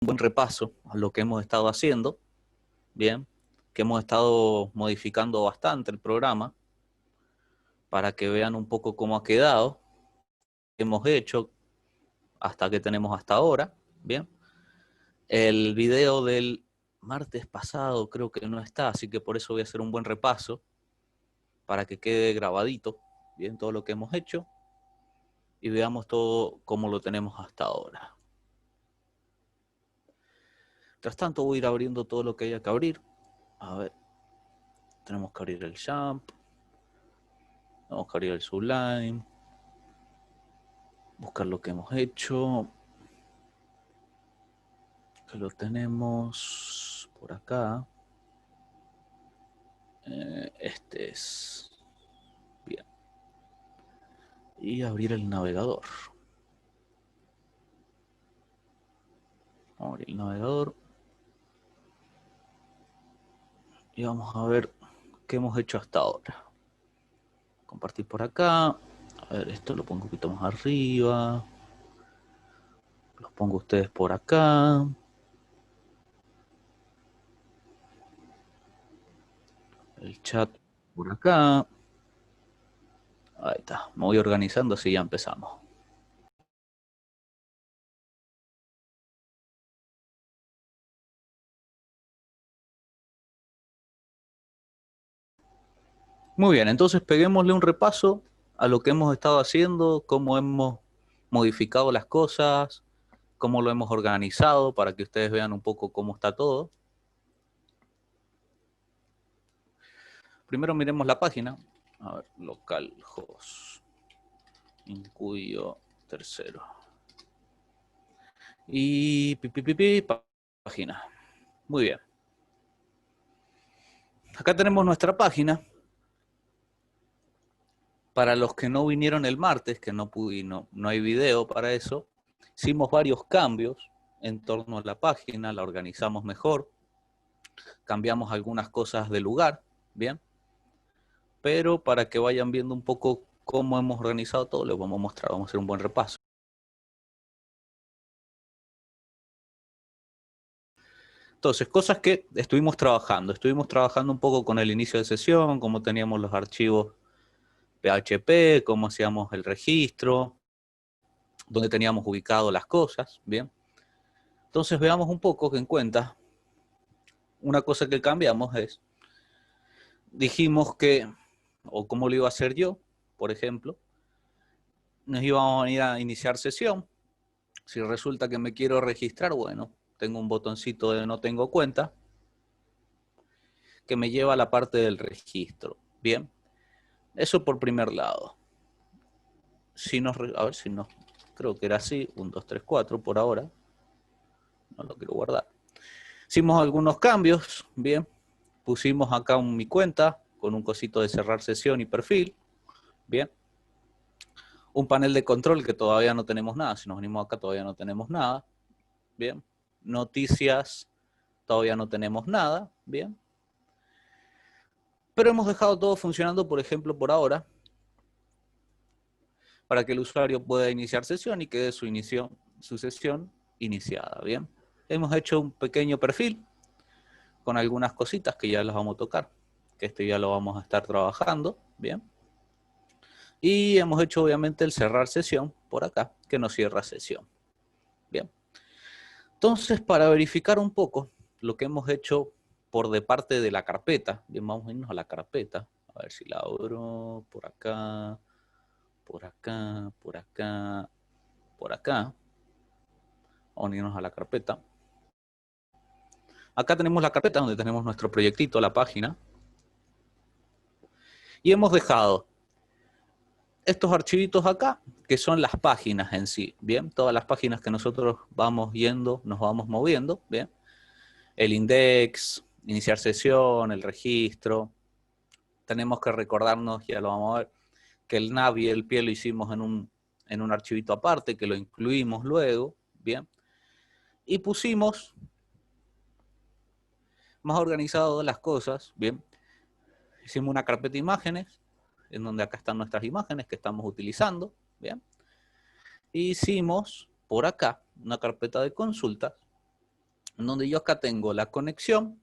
un buen repaso a lo que hemos estado haciendo, bien, que hemos estado modificando bastante el programa para que vean un poco cómo ha quedado, qué hemos hecho, hasta que tenemos hasta ahora, bien. El video del martes pasado creo que no está, así que por eso voy a hacer un buen repaso para que quede grabadito, bien, todo lo que hemos hecho y veamos todo cómo lo tenemos hasta ahora. Mientras tanto voy a ir abriendo todo lo que haya que abrir. A ver, tenemos que abrir el Jump, tenemos que abrir el Sublime, buscar lo que hemos hecho, que lo tenemos por acá. Este es, bien, y abrir el navegador. Vamos a abrir el navegador y vamos a ver qué hemos hecho hasta ahora. Compartir por acá. A ver, esto lo pongo un poquito más arriba. Los pongo ustedes por acá. El chat por acá. Ahí está. Me voy organizando así ya empezamos. Muy bien, entonces peguémosle un repaso a lo que hemos estado haciendo, cómo hemos modificado las cosas, cómo lo hemos organizado para que ustedes vean un poco cómo está todo. Primero miremos la página. A ver, localhost, incuyo tercero. Y página. Muy bien. Acá tenemos nuestra página. Para los que no vinieron el martes, que no hay video para eso, hicimos varios cambios en torno a la página, la organizamos mejor, cambiamos algunas cosas de lugar, bien, pero para que vayan viendo un poco cómo hemos organizado todo, les vamos a mostrar, vamos a hacer un buen repaso. Entonces, cosas que estuvimos trabajando un poco con el inicio de sesión, cómo teníamos los archivos PHP, cómo hacíamos el registro, dónde teníamos ubicado las cosas, bien. Entonces veamos un poco que en cuenta, una cosa que cambiamos es, dijimos que, o cómo lo iba a hacer yo, por ejemplo, nos íbamos a ir a iniciar sesión. Si resulta que me quiero registrar, bueno, tengo un botoncito de no tengo cuenta, que me lleva a la parte del registro, bien. Eso por primer lado. Si nos, a ver si no, creo que era así, 1, 2, 3, 4 por ahora, no lo quiero guardar. Hicimos algunos cambios, bien, pusimos acá mi cuenta con un cosito de cerrar sesión y perfil, bien. Un panel de control que todavía no tenemos nada, si nos venimos acá todavía no tenemos nada, bien. Noticias, todavía no tenemos nada, bien. Pero hemos dejado todo funcionando, por ejemplo, por ahora, para que el usuario pueda iniciar sesión y quede su sesión iniciada, bien. Hemos hecho un pequeño perfil con algunas cositas que ya las vamos a tocar, que esto ya lo vamos a estar trabajando, bien. Y hemos hecho obviamente el cerrar sesión por acá, que nos cierra sesión, bien. Entonces, para verificar un poco lo que hemos hecho por de parte de la carpeta, bien, vamos a irnos a la carpeta, a ver si la abro por acá, por acá, por acá, por acá. Vamos a irnos a la carpeta. Acá tenemos la carpeta donde tenemos nuestro proyectito, la página. Y hemos dejado estos archivitos acá, que son las páginas en sí, bien, todas las páginas que nosotros vamos yendo, nos vamos moviendo, bien. El index, iniciar sesión, el registro. Tenemos que recordarnos, ya lo vamos a ver, que el nav y el pie lo hicimos en un archivito aparte, que lo incluimos luego, bien. Y pusimos más organizado las cosas, bien. Hicimos una carpeta de imágenes, en donde acá están nuestras imágenes que estamos utilizando, bien. E hicimos por acá una carpeta de consultas, en donde yo acá tengo la conexión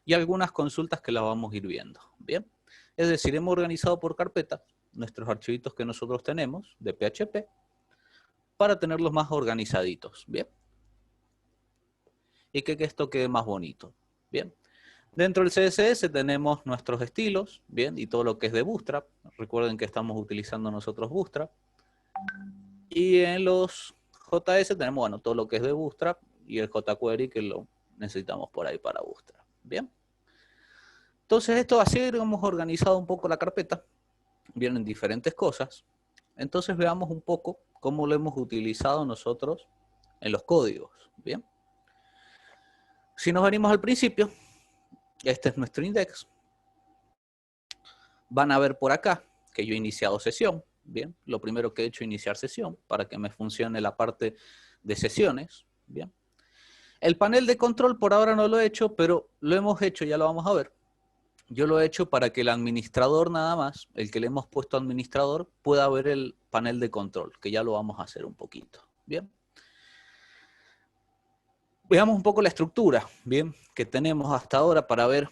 y algunas consultas que las vamos a ir viendo. Bien, es decir, hemos organizado por carpeta nuestros archivitos que nosotros tenemos de PHP para tenerlos más organizaditos. Bien, y que esto quede más bonito. Bien, dentro del CSS tenemos nuestros estilos, bien, y todo lo que es de Bootstrap. Recuerden que estamos utilizando nosotros Bootstrap. Y en los JS tenemos, bueno, todo lo que es de Bootstrap y el jQuery que lo necesitamos por ahí para Bootstrap. Bien. Entonces esto así hemos organizado un poco la carpeta. Vienen diferentes cosas. Entonces veamos un poco cómo lo hemos utilizado nosotros en los códigos. Bien. Si nos venimos al principio, este es nuestro index. Van a ver por acá que yo he iniciado sesión. Bien, lo primero que he hecho es iniciar sesión para que me funcione la parte de sesiones. Bien. El panel de control por ahora no lo he hecho, pero lo hemos hecho, ya lo vamos a ver. Yo lo he hecho para que el administrador nada más, el que le hemos puesto administrador, pueda ver el panel de control, que ya lo vamos a hacer un poquito. Bien. Veamos un poco la estructura, bien, que tenemos hasta ahora para ver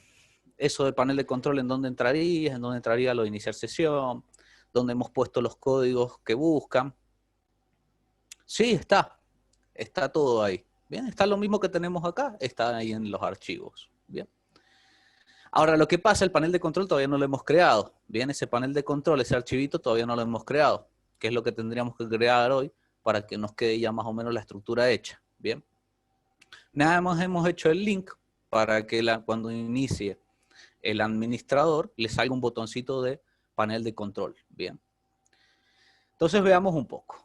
eso del panel de control, en dónde entraría lo de iniciar sesión, dónde hemos puesto los códigos que buscan. Sí, está todo ahí. Bien, está lo mismo que tenemos acá, está ahí en los archivos. Bien. Ahora, lo que pasa, el panel de control todavía no lo hemos creado. Bien, ese panel de control, ese archivito todavía no lo hemos creado, que es lo que tendríamos que crear hoy para que nos quede ya más o menos la estructura hecha. Bien. Nada más hemos hecho el link para que cuando inicie el administrador le salga un botoncito de panel de control. Bien. Entonces veamos un poco.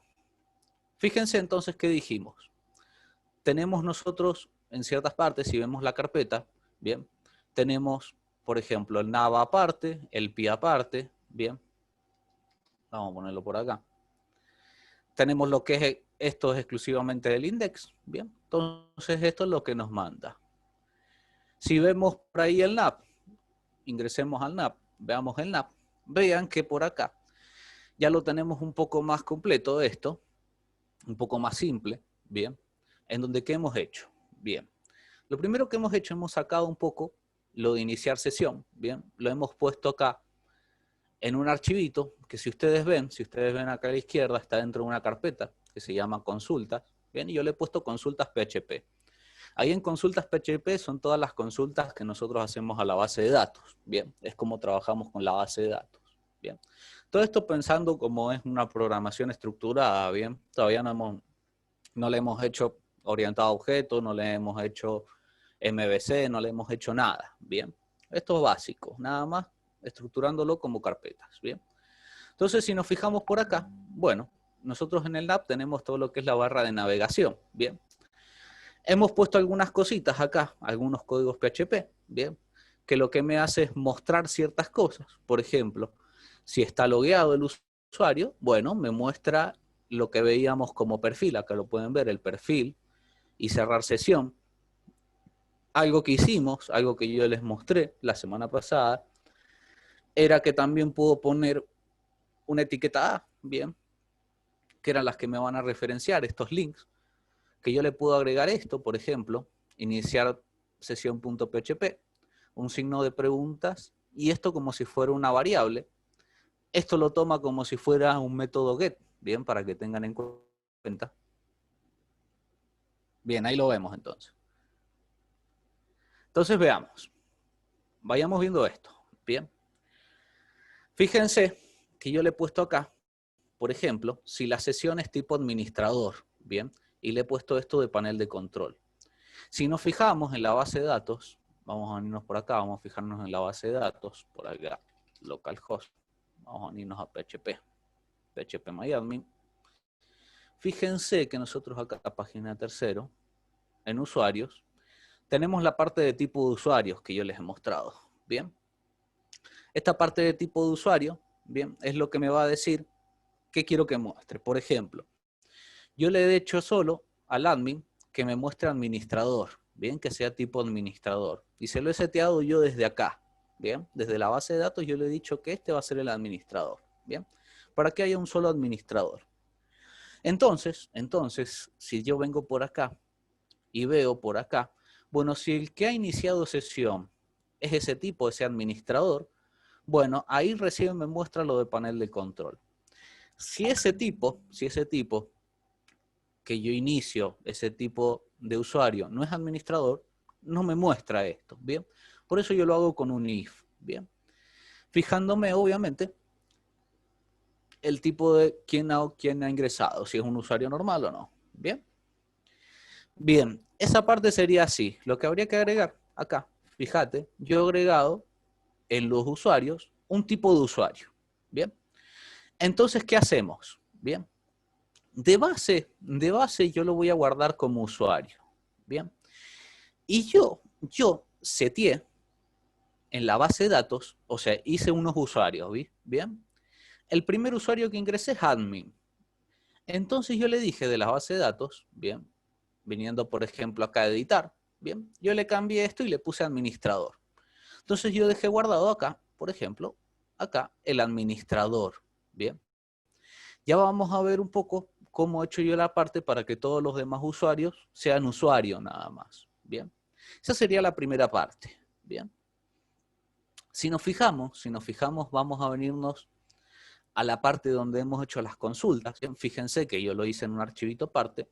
Fíjense entonces qué dijimos. Tenemos nosotros en ciertas partes, si vemos la carpeta, bien, tenemos, por ejemplo, el nav aparte, el pi aparte, bien. Vamos a ponerlo por acá. Tenemos lo que es, esto es exclusivamente del index, bien. Entonces esto es lo que nos manda. Si vemos por ahí el nav, ingresemos al nav, veamos el nav, vean que por acá ya lo tenemos un poco más completo esto, un poco más simple, bien, en donde ¿qué hemos hecho? Bien, lo primero que hemos hecho, hemos sacado un poco lo de iniciar sesión, bien, lo hemos puesto acá en un archivito que si ustedes ven acá a la izquierda, está dentro de una carpeta que se llama consultas, bien, y yo le he puesto consultas PHP. Ahí en consultas PHP son todas las consultas que nosotros hacemos a la base de datos, bien, es como trabajamos con la base de datos, bien. Todo esto pensando como es una programación estructurada, bien, todavía no le hemos hecho orientado a objetos, no le hemos hecho MVC, no le hemos hecho nada, bien. Esto es básico, nada más estructurándolo como carpetas, bien. Entonces, si nos fijamos por acá, bueno, nosotros en el nav tenemos todo lo que es la barra de navegación, bien. Hemos puesto algunas cositas acá, algunos códigos PHP, bien, que lo que me hace es mostrar ciertas cosas. Por ejemplo, si está logueado el usuario, bueno, me muestra lo que veíamos como perfil. Acá lo pueden ver, el perfil y cerrar sesión. Algo que hicimos, algo que yo les mostré la semana pasada, era que también puedo poner una etiqueta A, bien, que eran las que me van a referenciar estos links, que yo le puedo agregar esto, por ejemplo, iniciar sesión.php, un signo de preguntas, y esto como si fuera una variable. Esto lo toma como si fuera un método get, bien, para que tengan en cuenta. Bien, ahí lo vemos entonces. Entonces veamos. Vayamos viendo esto, bien. Fíjense que yo le he puesto acá, por ejemplo, si la sesión es tipo administrador, bien, y le he puesto esto de panel de control. Si nos fijamos en la base de datos, vamos a venirnos por acá, vamos a fijarnos en la base de datos, por acá, localhost, vamos a venirnos a phpMyAdmin. Fíjense que nosotros acá, página tercero, en usuarios, tenemos la parte de tipo de usuarios que yo les he mostrado, ¿bien? Esta parte de tipo de usuario, ¿bien? Es lo que me va a decir qué quiero que muestre. Por ejemplo, yo le he hecho solo al admin que me muestre administrador, ¿bien? Que sea tipo administrador. Y se lo he seteado yo desde acá, ¿bien? Desde la base de datos yo le he dicho que este va a ser el administrador, ¿bien? Para que haya un solo administrador. Entonces, si yo vengo por acá y veo por acá, Bueno, si el que ha iniciado sesión es ese tipo, ese administrador, bueno, ahí recién me muestra lo de panel de control. Si ese tipo que yo inicio, ese tipo de usuario no es administrador, no me muestra esto, ¿bien? Por eso yo lo hago con un if, ¿bien? Fijándome, obviamente, el tipo de quién ha ingresado, si es un usuario normal o no, ¿bien? Bien, esa parte sería así. Lo que habría que agregar acá, fíjate, yo he agregado en los usuarios un tipo de usuario, ¿bien? Entonces, ¿qué hacemos? Bien, de base yo lo voy a guardar como usuario, ¿bien? Y yo seteé en la base de datos, o sea, hice unos usuarios, ¿bien? El primer usuario que ingresé es admin. Entonces yo le dije de la base de datos, ¿bien? Viniendo, por ejemplo, acá a editar, ¿bien? Yo le cambié esto y le puse administrador. Entonces yo dejé guardado acá, por ejemplo, acá el administrador, ¿bien? Ya vamos a ver un poco cómo he hecho yo la parte para que todos los demás usuarios sean usuarios nada más, ¿bien? Esa sería la primera parte, ¿bien? Si nos fijamos, vamos a venirnos a la parte donde hemos hecho las consultas. Bien, fíjense que yo lo hice en un archivito aparte.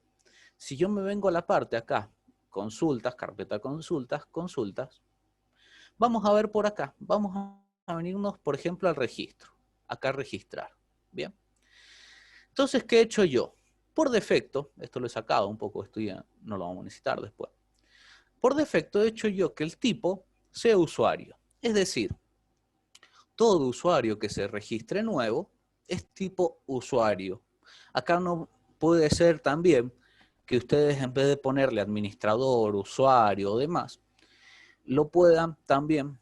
Si yo me vengo a la parte acá, consultas, carpeta consultas, consultas, vamos a ver por acá, vamos a venirnos, por ejemplo, al registro. Acá registrar, ¿bien? Entonces, ¿qué he hecho yo? Por defecto, esto lo he sacado un poco, esto ya no lo vamos a necesitar después. Por defecto he hecho yo que el tipo sea usuario. Es decir, todo usuario que se registre nuevo es tipo usuario. Acá no puede ser también que ustedes en vez de ponerle administrador, usuario o demás, lo puedan también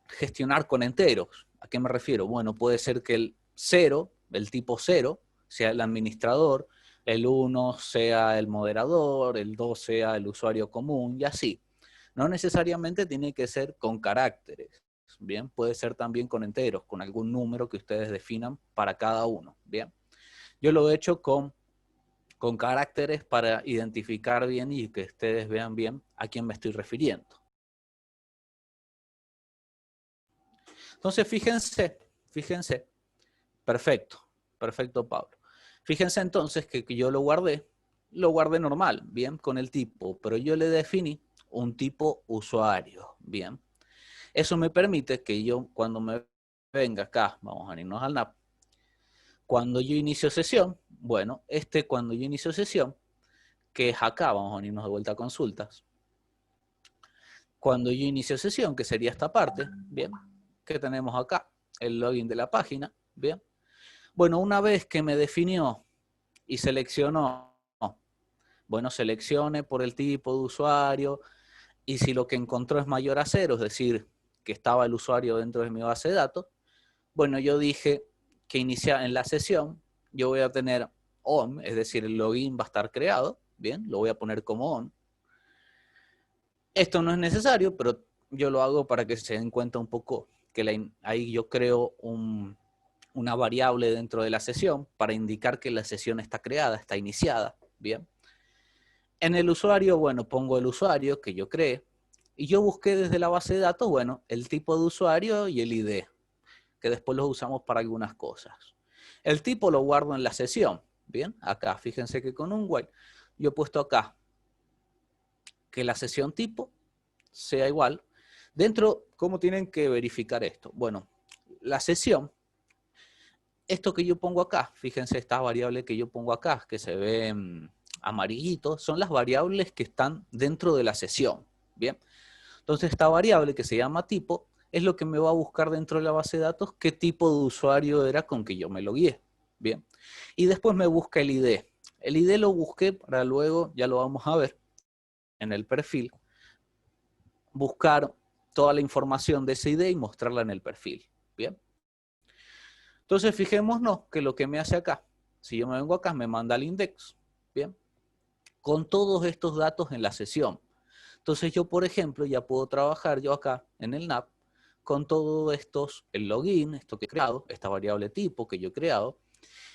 gestionar con enteros. ¿A qué me refiero? Bueno, puede ser que el 0, el tipo 0, sea el administrador, el 1 sea el moderador, el 2 sea el usuario común y así. No necesariamente tiene que ser con caracteres. Bien, puede ser también con enteros, con algún número que ustedes definan para cada uno. Bien, yo lo he hecho con caracteres para identificar bien y que ustedes vean bien a quién me estoy refiriendo. Entonces, fíjense, perfecto, perfecto, Pablo. Fíjense entonces que yo lo guardé normal, bien, con el tipo, pero yo le definí un tipo usuario, bien. Eso me permite que yo cuando me venga acá, vamos a irnos al NAP, cuando yo inicio sesión, bueno, cuando yo inicio sesión, que es acá, vamos a irnos de vuelta a consultas, cuando yo inicio sesión, que sería esta parte, bien, que tenemos acá, el login de la página, bien. Bueno, una vez que me definió y seleccionó, bueno, seleccione por el tipo de usuario y si lo que encontró es mayor a 0, es decir, que estaba el usuario dentro de mi base de datos, bueno, yo dije que en la sesión yo voy a tener on, es decir, el login va a estar creado, bien, lo voy a poner como on. Esto no es necesario, pero yo lo hago para que se den cuenta un poco que ahí yo creo una variable dentro de la sesión para indicar que la sesión está creada, está iniciada, bien. En el usuario, bueno, pongo el usuario que yo creé y yo busqué desde la base de datos, bueno, el tipo de usuario y el ID, que después los usamos para algunas cosas. El tipo lo guardo en la sesión, bien, acá, fíjense que con un while yo he puesto acá que la sesión tipo sea igual. Dentro, ¿cómo tienen que verificar esto? Bueno, la sesión, esto que yo pongo acá, fíjense esta variable que yo pongo acá, que se ve amarillito, son las variables que están dentro de la sesión, ¿bien? Entonces esta variable que se llama tipo es lo que me va a buscar dentro de la base de datos qué tipo de usuario era con que yo me logueé, ¿bien? Y después me busca el ID. El ID lo busqué para luego, ya lo vamos a ver, en el perfil, buscar toda la información de ese ID y mostrarla en el perfil, ¿bien? Entonces fijémonos que lo que me hace acá, si yo me vengo acá, me manda al index, ¿bien? Con todos estos datos en la sesión. Entonces yo, por ejemplo, ya puedo trabajar yo acá en el NAP con todos estos, el login, esto que he creado, esta variable tipo que yo he creado,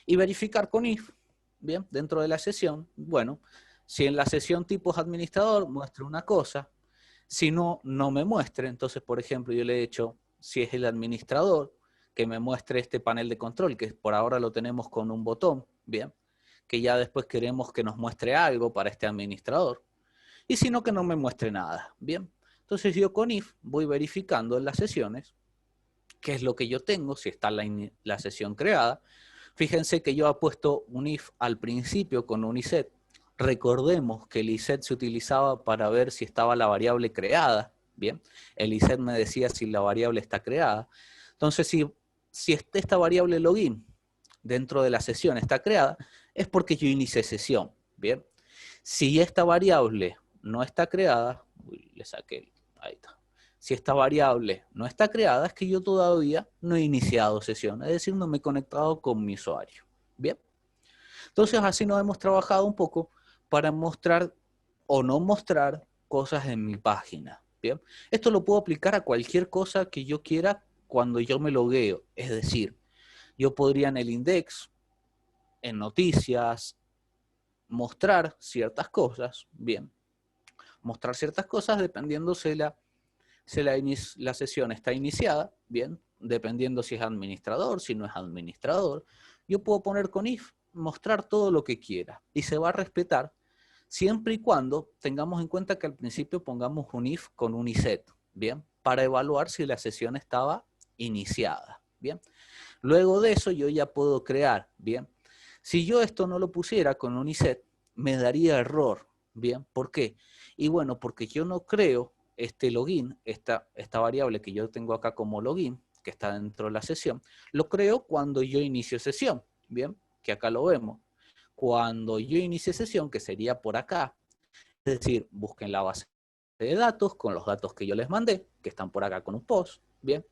y verificar con if, ¿bien? Dentro de la sesión, bueno, si en la sesión tipo es administrador, muestra una cosa, Si no, no me muestre. Entonces, por ejemplo, yo le he hecho, si es el administrador, que me muestre este panel de control, que por ahora lo tenemos con un botón, bien, que ya después queremos que nos muestre algo para este administrador. Y si no, que no me muestre nada, bien. Entonces yo con if voy verificando en las sesiones qué es lo que yo tengo, si está la sesión creada. Fíjense que yo he puesto un if al principio con un iset. Recordemos que el iset se utilizaba para ver si estaba la variable creada. Bien, el iset me decía si la variable está creada. Entonces, si esta variable login dentro de la sesión está creada, es porque yo inicié sesión. Bien, si esta variable no está creada, le saqué, ahí está. Si esta variable no está creada, es que yo todavía no he iniciado sesión, es decir, no me he conectado con mi usuario. Bien, entonces así nos hemos trabajado un poco para mostrar o no mostrar cosas en mi página. Bien, esto lo puedo aplicar a cualquier cosa que yo quiera cuando yo me logueo. Es decir, yo podría en el index, en noticias, mostrar ciertas cosas. Bien, mostrar ciertas cosas dependiendo si la sesión está iniciada, bien, dependiendo si es administrador, si no es administrador. Yo puedo poner con if, mostrar todo lo que quiera y se va a respetar siempre y cuando tengamos en cuenta que al principio pongamos un if con un iset, bien, para evaluar si la sesión estaba iniciada, bien. Luego de eso yo ya puedo crear, bien. Si yo esto no lo pusiera con un iset, me daría error, bien. ¿Por qué? Y bueno, porque yo no creo este login, esta variable que yo tengo acá como login, que está dentro de la sesión, lo creo cuando yo inicio sesión, bien, que acá lo vemos. Cuando yo inicie sesión, que sería por acá, es decir, busquen la base de datos con los datos que yo les mandé, que están por acá con un post, bien.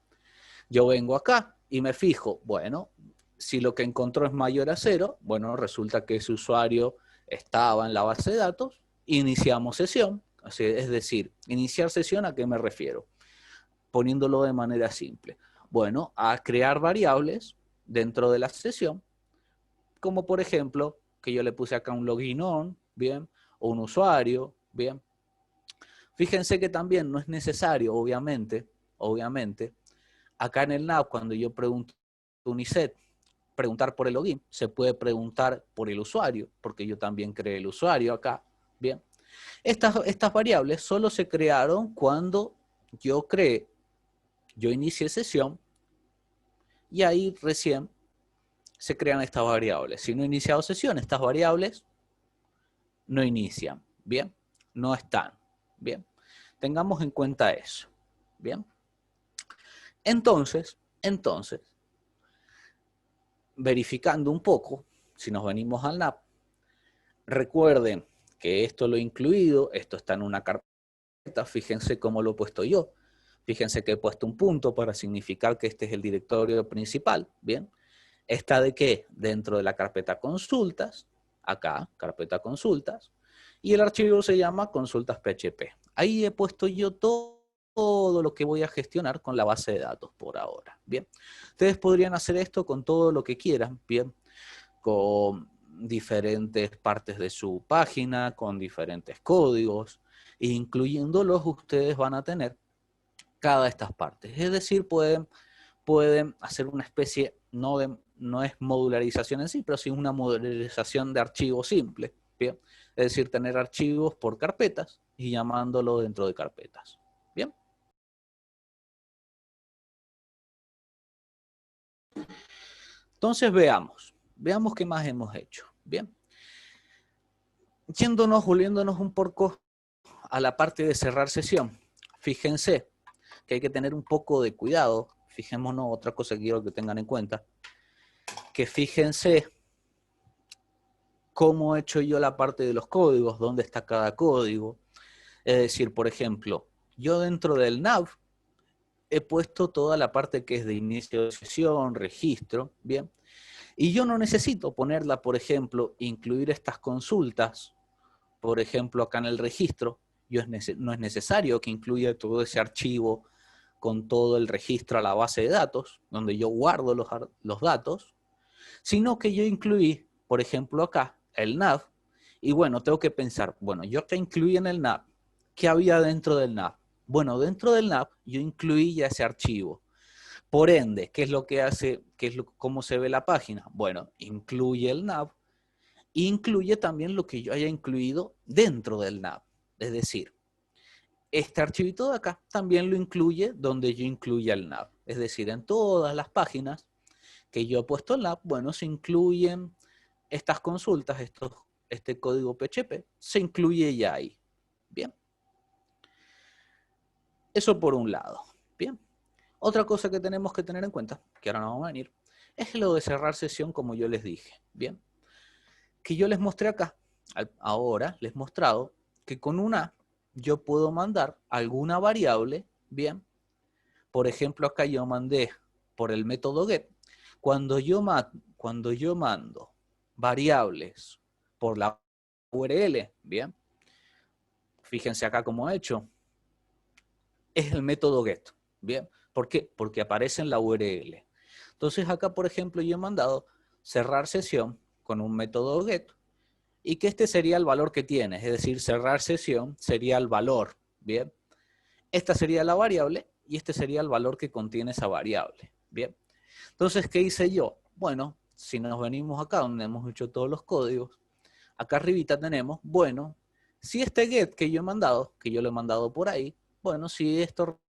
Yo vengo acá y me fijo, bueno, si lo que encontró es mayor a 0, bueno, resulta que ese usuario estaba en la base de datos, iniciamos sesión, es decir, iniciar sesión, ¿a qué me refiero? Poniéndolo de manera simple. Bueno, a crear variables dentro de la sesión, como por ejemplo, que yo le puse acá un login on, bien, o un usuario, bien. Fíjense que también no es necesario, obviamente, acá en el nav, cuando yo pregunto un iset, preguntar por el login, se puede preguntar por el usuario, porque yo también creé el usuario acá, bien. Estas variables solo se crearon cuando yo inicié sesión, y ahí recién se crean estas variables. Si no he iniciado sesión, estas variables no inician, bien, no están, bien. Tengamos en cuenta eso, bien. Entonces, verificando un poco, si nos venimos al NAP, recuerden que esto lo he incluido, esto está en una carpeta, fíjense cómo lo he puesto yo. Fíjense que he puesto un punto para significar que este es el directorio principal, ¿bien? ¿Está de qué? Dentro de la carpeta consultas, acá, carpeta consultas, y el archivo se llama consultas PHP. Ahí he puesto yo todo lo que voy a gestionar con la base de datos por ahora, ¿bien? Ustedes podrían hacer esto con todo lo que quieran, ¿bien? Con diferentes partes de su página, con diferentes códigos, incluyéndolos ustedes van a tener cada de estas partes. Es decir, pueden hacer una especie, no es modularización en sí, pero sí una modularización de archivos simple, ¿bien? Es decir, tener archivos por carpetas y llamándolo dentro de carpetas, ¿bien? Entonces veamos qué más hemos hecho, ¿bien? Volviéndonos un poco a la parte de cerrar sesión, fíjense que hay que tener un poco de cuidado, fijémonos, otra cosa que quiero que tengan en cuenta, que fíjense cómo he hecho yo la parte de los códigos, dónde está cada código. Es decir, por ejemplo, yo dentro del nav he puesto toda la parte que es de inicio de sesión, registro, ¿bien? Y yo no necesito ponerla, por ejemplo, incluir estas consultas, por ejemplo, acá en el registro, no es necesario que incluya todo ese archivo con todo el registro a la base de datos, donde yo guardo los datos, sino que yo incluí, por ejemplo, acá, el nav, y bueno, tengo que pensar, bueno, yo que incluí en el nav, ¿qué había dentro del nav? Bueno, dentro del nav yo incluí ya ese archivo. Por ende, ¿qué es lo que hace? ¿Cómo se ve la página? Bueno, incluye el nav, e incluye también lo que yo haya incluido dentro del nav. Es decir, este archivito de acá también lo incluye donde yo incluya el nav. Es decir, en todas las páginas que yo he puesto el nav, bueno, se incluyen estas consultas, este código PHP, se incluye ya ahí. Bien. Eso por un lado. Bien. Otra cosa que tenemos que tener en cuenta, que ahora no vamos a venir, es lo de cerrar sesión como yo les dije. Bien. Que yo les mostré acá, ahora les he mostrado que con una yo puedo mandar alguna variable, bien. Por ejemplo, acá yo mandé por el método get, cuando yo mando variables por la URL, bien. Fíjense acá cómo he hecho. Es el método get, bien. ¿Por qué? Porque aparece en la URL. Entonces acá, por ejemplo, yo he mandado cerrar sesión con un método get, y que este sería el valor que tiene, es decir, cerrar sesión sería el valor, ¿bien? Esta sería la variable y este sería el valor que contiene esa variable, ¿bien? Entonces, ¿qué hice yo? Bueno, si nos venimos acá donde hemos hecho todos los códigos, acá arribita tenemos, bueno, si este get que yo he mandado, que yo lo he mandado por ahí, bueno, si esto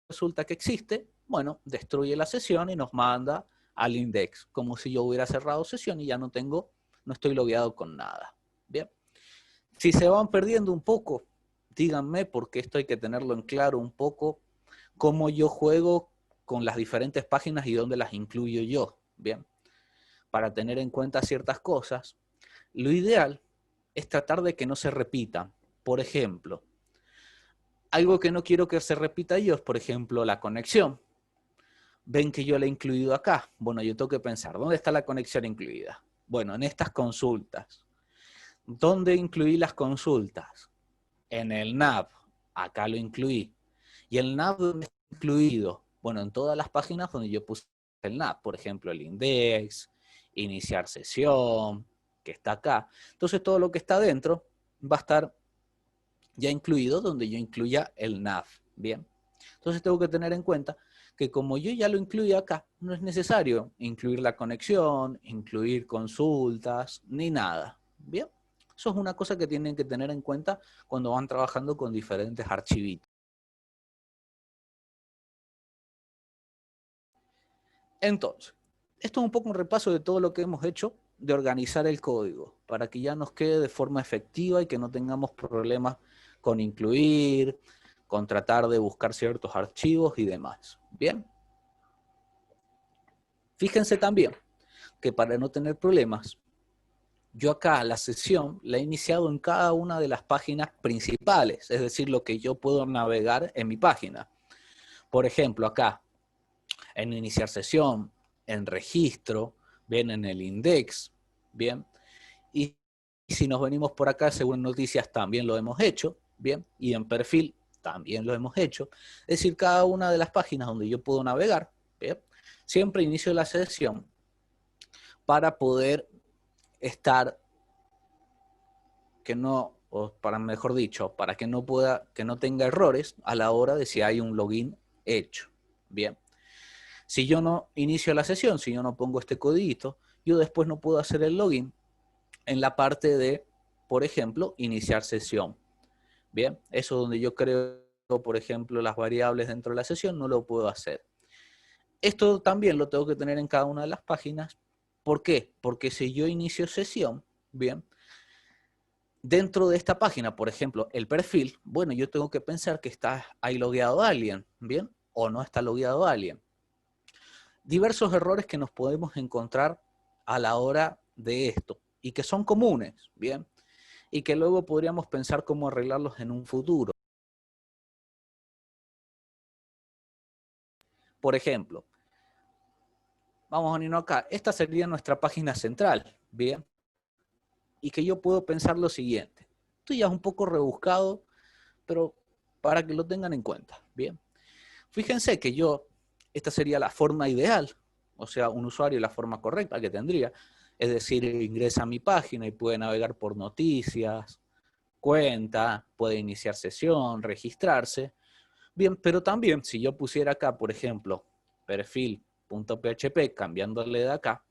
resulta que existe, bueno, destruye la sesión y nos manda al index, como si yo hubiera cerrado sesión y ya no estoy logueado con nada. Bien. Si se van perdiendo un poco, díganme, porque esto hay que tenerlo en claro un poco, cómo yo juego con las diferentes páginas y dónde las incluyo yo. Bien. Para tener en cuenta ciertas cosas, lo ideal es tratar de que no se repitan. Por ejemplo, algo que no quiero que se repita yo es, por ejemplo, la conexión. Ven que yo la he incluido acá. Bueno, yo tengo que pensar, ¿dónde está la conexión incluida? Bueno, en estas consultas. ¿Dónde incluí las consultas? En el nav. Acá lo incluí. ¿Y el nav dónde está incluido? Bueno, en todas las páginas donde yo puse el nav. Por ejemplo, el index, iniciar sesión, que está acá. Entonces, todo lo que está dentro va a estar ya incluido donde yo incluya el nav. Bien. Entonces, tengo que tener en cuenta que como yo ya lo incluí acá, no es necesario incluir la conexión, incluir consultas, ni nada. Bien. Eso es una cosa que tienen que tener en cuenta cuando van trabajando con diferentes archivitos. Entonces, esto es un poco un repaso de todo lo que hemos hecho de organizar el código para que ya nos quede de forma efectiva y que no tengamos problemas con incluir, con tratar de buscar ciertos archivos y demás. Bien. Fíjense también que para no tener problemas, yo acá la sesión la he iniciado en cada una de las páginas principales, es decir, lo que yo puedo navegar en mi página. Por ejemplo, acá, en iniciar sesión, en registro, bien, en el index, bien. Y si nos venimos por acá, según noticias también lo hemos hecho, bien. Y en perfil también lo hemos hecho. Es decir, cada una de las páginas donde yo puedo navegar, bien, siempre inicio la sesión para poder estar que no, o para mejor dicho, para que no tenga errores a la hora de si hay un login hecho. Bien. Si yo no inicio la sesión, si yo no pongo este codiguito, yo después no puedo hacer el login en la parte de, por ejemplo, iniciar sesión. Bien, eso donde yo creo, por ejemplo, las variables dentro de la sesión, no lo puedo hacer. Esto también lo tengo que tener en cada una de las páginas. ¿Por qué? Porque si yo inicio sesión, bien, dentro de esta página, por ejemplo, el perfil, bueno, yo tengo que pensar que está ahí logueado alguien, ¿bien? O no está logueado alguien. Diversos errores que nos podemos encontrar a la hora de esto y que son comunes, ¿bien? Y que luego podríamos pensar cómo arreglarlos en un futuro. Por ejemplo, vamos a unirnos acá. Esta sería nuestra página central, ¿bien? Y que yo puedo pensar lo siguiente. Esto ya es un poco rebuscado, pero para que lo tengan en cuenta, ¿bien? Fíjense que esta sería la forma ideal, o sea, un usuario la forma correcta que tendría, es decir, ingresa a mi página y puede navegar por noticias, cuenta, puede iniciar sesión, registrarse, Bien, pero también si yo pusiera acá, por ejemplo, perfil.php, cambiándole de acá,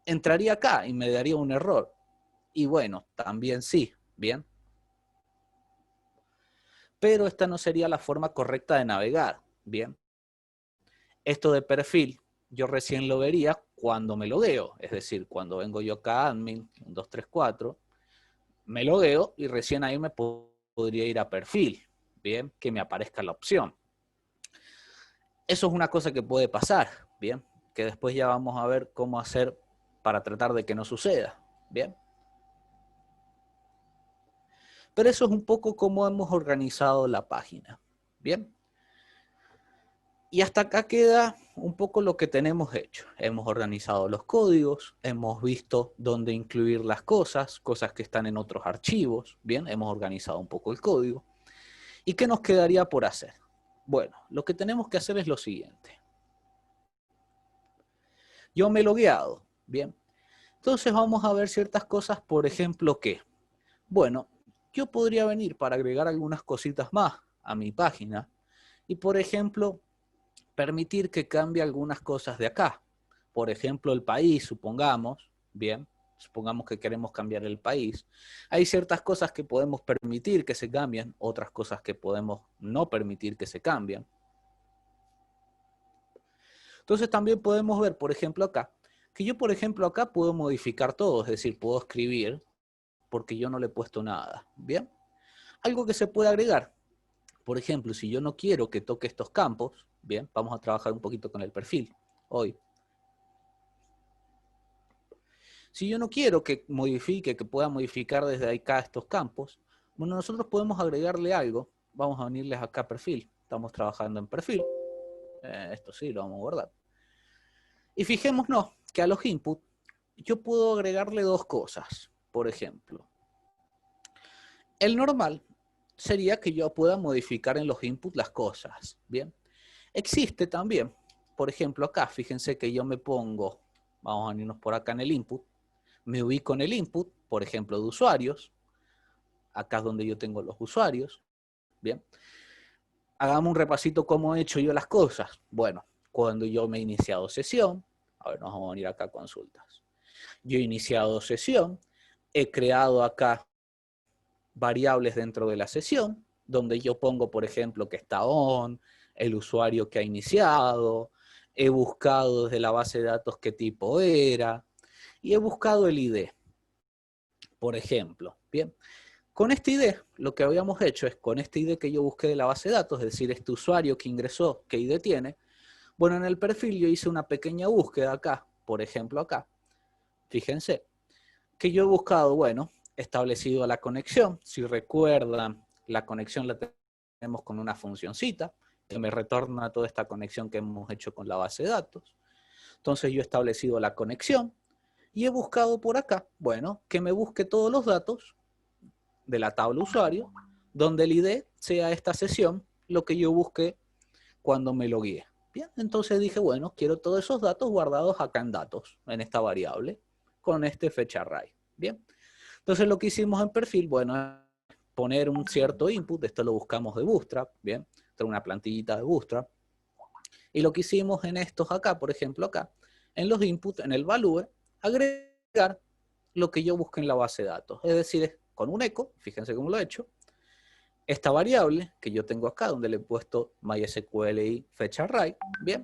entraría acá y me daría un error. Y bueno, también sí, bien. Pero esta no sería la forma correcta de navegar, bien. Esto de perfil, yo recién lo vería cuando me logueo, es decir, cuando vengo yo acá, admin, 1, 2, 3, 4, me logueo y recién ahí me podría ir a perfil, bien, que me aparezca la opción. Eso es una cosa que puede pasar, bien, que después ya vamos a ver cómo hacer para tratar de que no suceda, bien. Pero eso es un poco cómo hemos organizado la página, bien. Y hasta acá queda un poco lo que tenemos hecho. Hemos organizado los códigos, hemos visto dónde incluir las cosas, cosas que están en otros archivos, bien, hemos organizado un poco el código. ¿Y qué nos quedaría por hacer? Bueno, lo que tenemos que hacer es lo siguiente. Yo me he logueado, bien. Entonces vamos a ver ciertas cosas, por ejemplo, que, bueno, yo podría venir para agregar algunas cositas más a mi página y, por ejemplo, permitir que cambie algunas cosas de acá. Por ejemplo, el país, supongamos, bien, supongamos que queremos cambiar el país. Hay ciertas cosas que podemos permitir que se cambien, otras cosas que podemos no permitir que se cambien. Entonces también podemos ver, por ejemplo, acá, que yo, por ejemplo, acá puedo modificar todo, es decir, puedo escribir porque yo no le he puesto nada, ¿bien? Algo que se puede agregar, por ejemplo, si yo no quiero que toque estos campos, bien, vamos a trabajar un poquito con el perfil hoy. Si yo no quiero que modifique, que pueda modificar desde acá estos campos, bueno, nosotros podemos agregarle algo. Vamos a venirles acá a perfil. Estamos trabajando en perfil. Esto sí, lo vamos a guardar. Y fijémonos que a los inputs yo puedo agregarle dos cosas. Por ejemplo, el normal sería que yo pueda modificar en los inputs las cosas. Bien. Existe también, por ejemplo, acá, fíjense que yo me pongo, vamos a irnos por acá en el input, me ubico en el input, por ejemplo, de usuarios. Acá es donde yo tengo los usuarios. Bien. Hagamos un repasito cómo he hecho yo las cosas. Bueno, cuando yo me he iniciado sesión, a ver, nos vamos a venir acá a consultas. Yo he iniciado sesión, he creado acá variables dentro de la sesión, donde yo pongo, por ejemplo, que está on, el usuario que ha iniciado, he buscado desde la base de datos qué tipo era, y he buscado el ID, por ejemplo. Bien. Con este ID, lo que habíamos hecho es, con este ID que yo busqué de la base de datos, es decir, este usuario que ingresó, ¿qué ID tiene? Bueno, en el perfil yo hice una pequeña búsqueda acá, por ejemplo acá. Fíjense, que yo he buscado, bueno, establecido la conexión. Si recuerdan, la conexión la tenemos con una funcioncita que me retorna toda esta conexión que hemos hecho con la base de datos. Entonces yo he establecido la conexión y he buscado por acá, bueno, que me busque todos los datos de la tabla usuario, donde el ID sea esta sesión, lo que yo busqué cuando me logueé. Bien, entonces dije, bueno, quiero todos esos datos guardados acá en datos, en esta variable, con este fecha array. Bien, entonces lo que hicimos en perfil, bueno, es poner un cierto input, esto lo buscamos de Bootstrap, bien, tengo una plantillita de Bootstrap, y lo que hicimos en estos acá, por ejemplo acá, en los inputs, en el value, agregar lo que yo busque en la base de datos, es decir, con un echo, fíjense cómo lo he hecho, esta variable que yo tengo acá, donde le he puesto MySQL y fecha array, bien,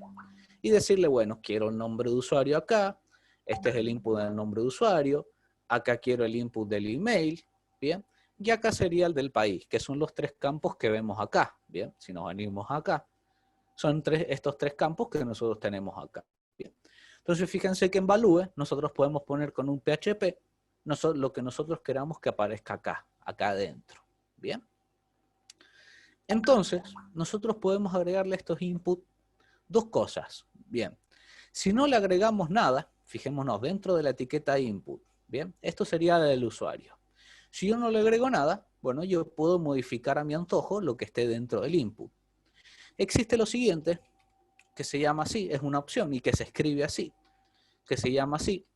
y decirle, bueno, quiero el nombre de usuario acá, este es el input del nombre de usuario, acá quiero el input del email, bien, y acá sería el del país, que son los tres campos que vemos acá, bien, si nos venimos acá, son estos tres campos que nosotros tenemos acá, bien. Entonces, fíjense que en Value nosotros podemos poner con un PHP lo que nosotros queramos que aparezca acá adentro, bien. Entonces, nosotros podemos agregarle a estos inputs dos cosas. Bien, si no le agregamos nada, fijémonos dentro de la etiqueta input. Bien, esto sería del usuario. Si yo no le agrego nada, bueno, yo puedo modificar a mi antojo lo que esté dentro del input. Existe lo siguiente, que se llama así, es una opción y que se escribe así, que se llama así,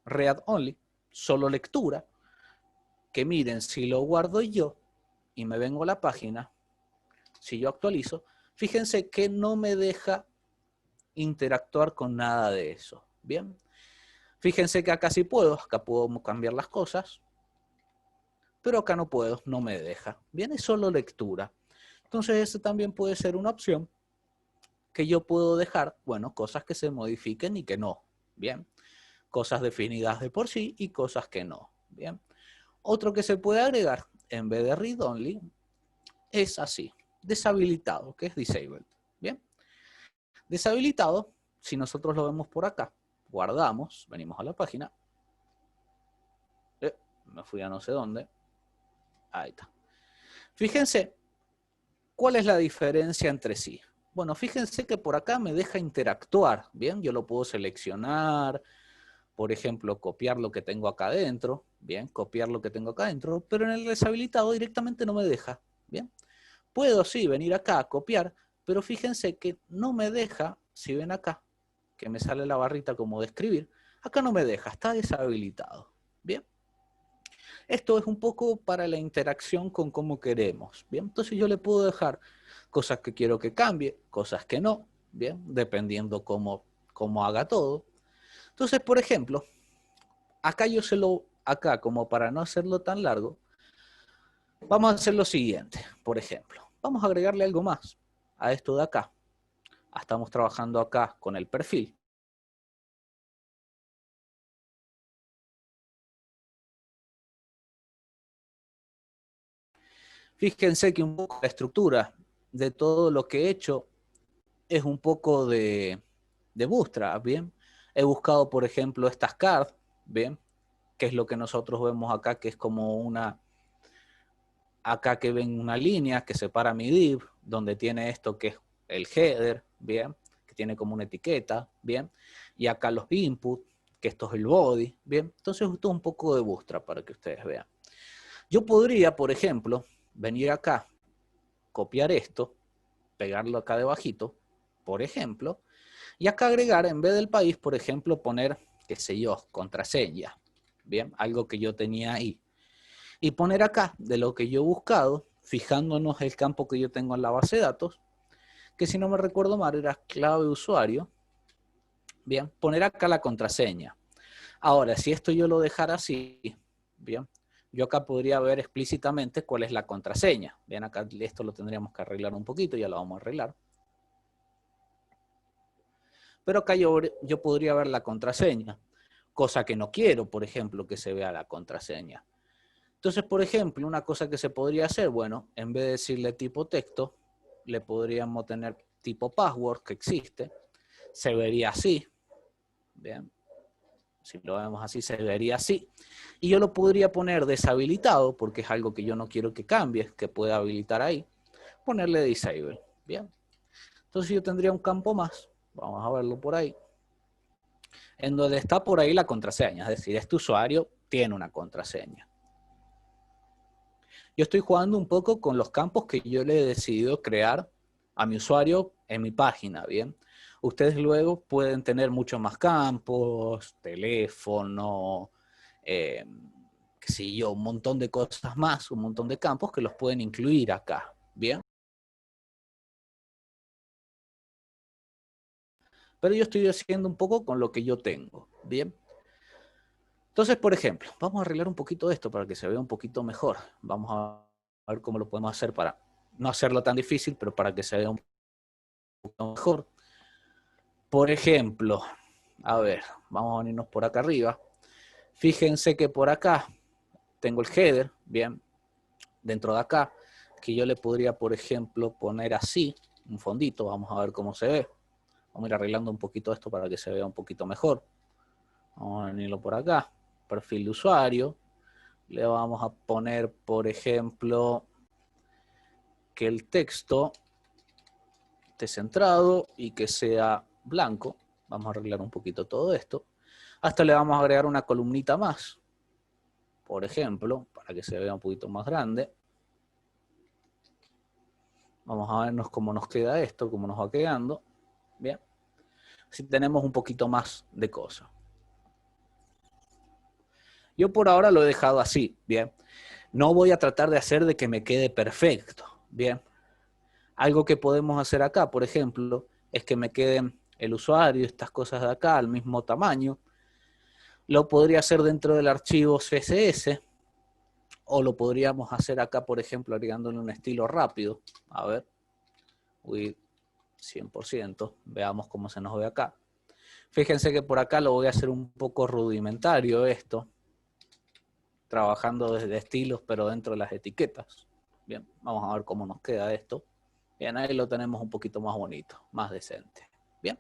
read only, solo lectura, que miren, si lo guardo yo y me vengo a la página, si yo actualizo, fíjense que no me deja interactuar con nada de eso. Bien, fíjense que acá sí puedo, acá puedo cambiar las cosas, pero acá no puedo, no me deja. Bien, es solo lectura. Entonces, esa también puede ser una opción que yo puedo dejar, bueno, cosas que se modifiquen y que no. Bien, cosas definidas de por sí y cosas que no. Bien, otro que se puede agregar en vez de read only es así, deshabilitado, que es disabled. Bien, deshabilitado, si nosotros lo vemos por acá, guardamos, venimos a la página, me fui a no sé dónde, ahí está. Fíjense, ¿cuál es la diferencia entre sí? Bueno, fíjense que por acá me deja interactuar, ¿bien? Yo lo puedo seleccionar, por ejemplo, copiar lo que tengo acá adentro, ¿bien? Copiar lo que tengo acá adentro, pero en el deshabilitado directamente no me deja, ¿bien? Puedo, sí, venir acá a copiar, pero fíjense que no me deja, si ven acá, que me sale la barrita como de escribir, acá no me deja, está deshabilitado, ¿bien? Esto es un poco para la interacción con cómo queremos, ¿bien? Entonces yo le puedo dejar cosas que quiero que cambie, cosas que no, ¿bien? Dependiendo cómo haga todo. Entonces, por ejemplo, acá acá como para no hacerlo tan largo, vamos a hacer lo siguiente, por ejemplo. Vamos a agregarle algo más a esto de acá. Estamos trabajando acá con el perfil. Fíjense que un poco la estructura de todo lo que he hecho es un poco de Bootstrap, ¿bien? He buscado, por ejemplo, estas cards, ¿bien? Que es lo que nosotros vemos acá, que es como acá que ven una línea que separa mi div, donde tiene esto que es el header, ¿bien? Que tiene como una etiqueta, ¿bien? Y acá los inputs, que esto es el body, ¿bien? Entonces esto es un poco de Bootstrap para que ustedes vean. Yo podría, por ejemplo, venir acá, copiar esto, pegarlo acá debajito, por ejemplo, y acá agregar, en vez del país, por ejemplo, poner, qué sé yo, contraseña, ¿bien? Algo que yo tenía ahí. Y poner acá, de lo que yo he buscado, fijándonos el campo que yo tengo en la base de datos, que si no me recuerdo mal era clave de usuario, bien, poner acá la contraseña. Ahora, si esto yo lo dejara así, bien, yo acá podría ver explícitamente cuál es la contraseña. Bien, acá esto lo tendríamos que arreglar un poquito, ya lo vamos a arreglar. Pero acá yo podría ver la contraseña, cosa que no quiero, por ejemplo, que se vea la contraseña. Entonces, por ejemplo, una cosa que se podría hacer, bueno, en vez de decirle tipo texto, le podríamos tener tipo password, que existe, se vería así, bien, si lo vemos así, se vería así, y yo lo podría poner deshabilitado, porque es algo que yo no quiero que cambie, que pueda habilitar ahí, ponerle disable, bien. Entonces yo tendría un campo más, vamos a verlo por ahí, en donde está por ahí la contraseña, es decir, este usuario tiene una contraseña. Yo estoy jugando un poco con los campos que yo le he decidido crear a mi usuario en mi página, ¿bien? Ustedes luego pueden tener muchos más campos, teléfono, qué sé yo, un montón de cosas más, un montón de campos que los pueden incluir acá, ¿bien? Pero yo estoy haciendo un poco con lo que yo tengo, ¿bien? Entonces, por ejemplo, vamos a arreglar un poquito esto para que se vea un poquito mejor. Vamos a ver cómo lo podemos hacer para no hacerlo tan difícil, pero para que se vea un poquito mejor. Por ejemplo, a ver, vamos a venirnos por acá arriba. Fíjense que por acá tengo el header, bien, dentro de acá, que yo le podría, por ejemplo, poner así, un fondito, vamos a ver cómo se ve. Vamos a ir arreglando un poquito esto para que se vea un poquito mejor. Vamos a venirlo por acá, perfil de usuario. Le vamos a poner, por ejemplo, que el texto esté centrado y que sea blanco. Vamos a arreglar un poquito todo esto. Hasta le vamos a agregar una columnita más, por ejemplo, para que se vea un poquito más grande. Vamos a vernos cómo nos queda esto, cómo nos va quedando. Bien. Si tenemos un poquito más de cosas. Yo por ahora lo he dejado así, bien. No voy a tratar de hacer de que me quede perfecto, bien. Algo que podemos hacer acá, por ejemplo, es que me queden el usuario, estas cosas de acá, al mismo tamaño. Lo podría hacer dentro del archivo CSS, o lo podríamos hacer acá, por ejemplo, agregándole un estilo rápido. A ver, with 100%, veamos cómo se nos ve acá. Fíjense que por acá lo voy a hacer un poco rudimentario esto, trabajando desde estilos, pero dentro de las etiquetas. Bien, vamos a ver cómo nos queda esto. Bien, ahí lo tenemos un poquito más bonito, más decente. Bien.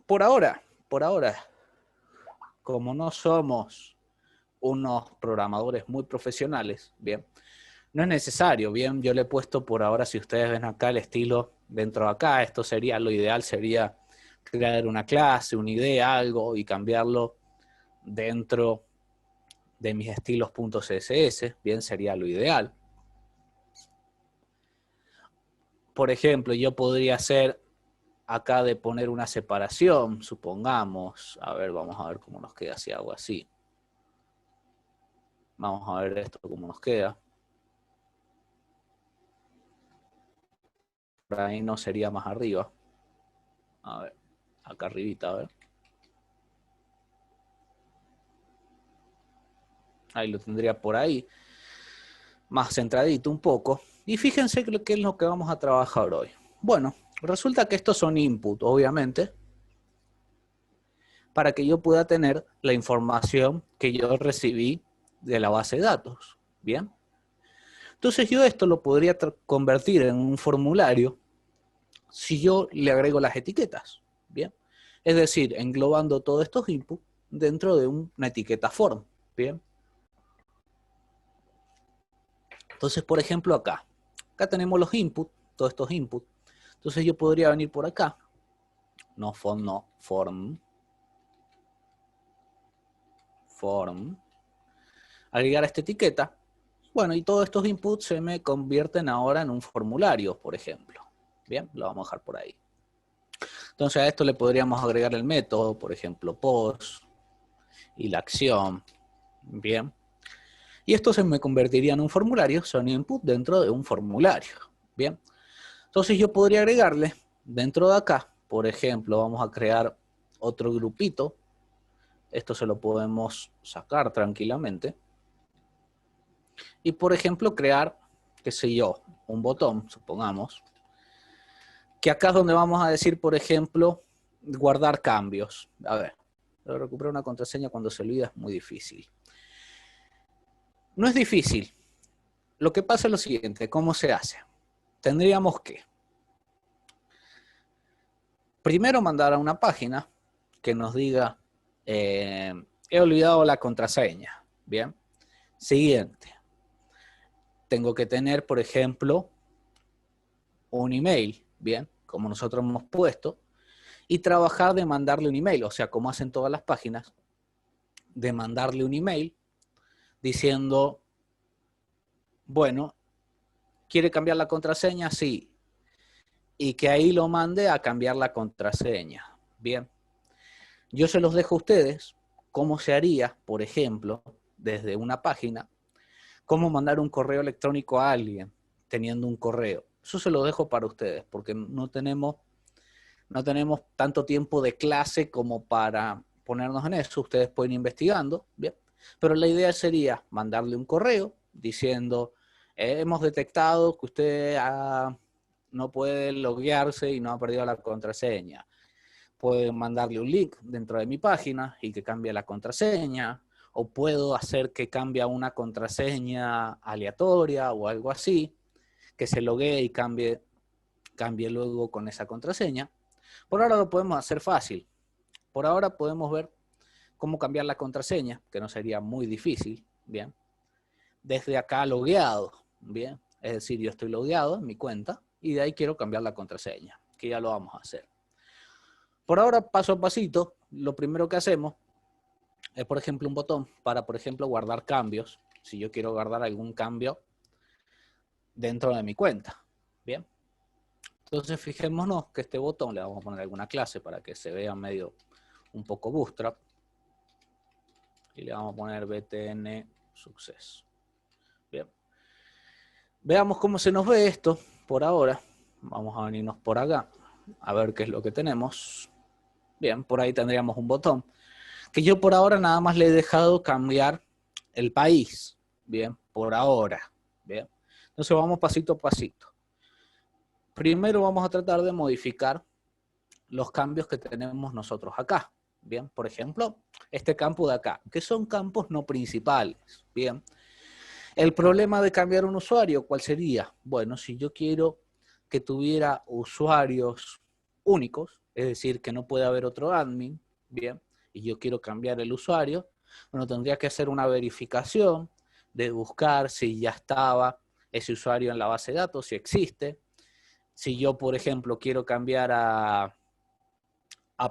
Por ahora, como no somos unos programadores muy profesionales, bien, no es necesario, bien, yo le he puesto por ahora, si ustedes ven acá el estilo dentro de acá, esto sería, lo ideal sería crear una clase, una idea, algo y cambiarlo dentro de mis estilos.css, bien, sería lo ideal. Por ejemplo, yo podría hacer acá de poner una separación, supongamos, a ver, vamos a ver cómo nos queda si hago así. Vamos a ver esto cómo nos queda. Por ahí no sería más arriba. A ver, acá arribita, a ver. Ahí lo tendría por ahí. Más centradito un poco. Y fíjense qué es lo que vamos a trabajar hoy. Bueno, resulta que estos son input, obviamente, para que yo pueda tener la información que yo recibí de la base de datos. Bien. Entonces yo esto lo podría convertir en un formulario si yo le agrego las etiquetas. Bien. Es decir, englobando todos estos inputs dentro de una etiqueta form. Bien. Entonces, por ejemplo, acá tenemos los inputs, todos estos inputs. Entonces yo podría venir por acá, no form, agregar esta etiqueta. Bueno, y todos estos inputs se me convierten ahora en un formulario, por ejemplo. Bien, lo vamos a dejar por ahí. Entonces a esto le podríamos agregar el método, por ejemplo, post y la acción. Bien. Y esto se me convertiría en un formulario, son input dentro de un formulario. Bien. Entonces yo podría agregarle dentro de acá, por ejemplo, vamos a crear otro grupito. Esto se lo podemos sacar tranquilamente. Y por ejemplo crear, qué sé yo, un botón, supongamos. Que acá es donde vamos a decir, por ejemplo, guardar cambios. A ver, recuperar una contraseña cuando se olvida es muy difícil. No es difícil. Lo que pasa es lo siguiente, ¿cómo se hace? Tendríamos que primero mandar a una página que nos diga, he olvidado la contraseña. Bien. Siguiente. Tengo que tener, por ejemplo, un email, bien, como nosotros hemos puesto, y trabajar de mandarle un email, o sea, como hacen todas las páginas, de mandarle un email diciendo, bueno, ¿quiere cambiar la contraseña? Sí. Y que ahí lo mande a cambiar la contraseña. Bien. Yo se los dejo a ustedes cómo se haría, por ejemplo, desde una página, cómo mandar un correo electrónico a alguien teniendo un correo. Eso se lo dejo para ustedes, porque no tenemos tanto tiempo de clase como para ponernos en eso. Ustedes pueden ir investigando, bien. Pero la idea sería mandarle un correo diciendo, hemos detectado que usted no puede loguearse y no ha perdido la contraseña. Pueden mandarle un link dentro de mi página y que cambie la contraseña, o puedo hacer que cambie una contraseña aleatoria o algo así, que se loguee y cambie luego con esa contraseña. Por ahora lo podemos hacer fácil. Por ahora podemos ver cómo cambiar la contraseña, que no sería muy difícil, bien. Desde acá logueado, bien. Es decir, yo estoy logueado en mi cuenta y de ahí quiero cambiar la contraseña, que ya lo vamos a hacer. Por ahora, paso a pasito, lo primero que hacemos es, por ejemplo, un botón para, por ejemplo, guardar cambios. Si yo quiero guardar algún cambio dentro de mi cuenta, bien. Entonces, fijémonos que este botón le vamos a poner alguna clase para que se vea medio un poco bootstrap. y le vamos a poner BTN Success. Bien. Veamos cómo se nos ve esto por ahora. Vamos a venirnos por acá a ver qué es lo que tenemos. Bien, por ahí tendríamos un botón que yo por ahora nada más le he dejado cambiar el país. Bien, por ahora. Bien. Entonces vamos pasito a pasito. Primero vamos a tratar de modificar los cambios que tenemos nosotros acá. Bien, por ejemplo, este campo de acá, que son campos no principales. Bien. El problema de cambiar un usuario, ¿cuál sería? Bueno, si yo quiero que tuviera usuarios únicos, es decir, que no puede haber otro admin, bien, y yo quiero cambiar el usuario, bueno, tendría que hacer una verificación de buscar si ya estaba ese usuario en la base de datos, si existe. Si yo, por ejemplo, quiero cambiar a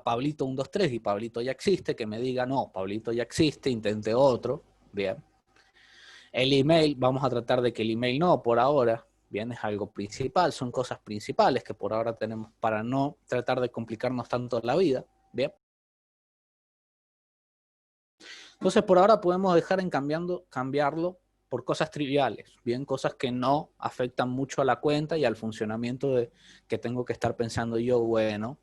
Pablito 123 y Pablito ya existe, que me diga, no, Pablito ya existe, intente otro, bien. El email, vamos a tratar de que el email no, por ahora, bien, es algo principal, son cosas principales que por ahora tenemos para no tratar de complicarnos tanto la vida, bien. Entonces, por ahora podemos dejar en cambiarlo por cosas triviales, bien, cosas que no afectan mucho a la cuenta y al funcionamiento de que tengo que estar pensando yo, bueno,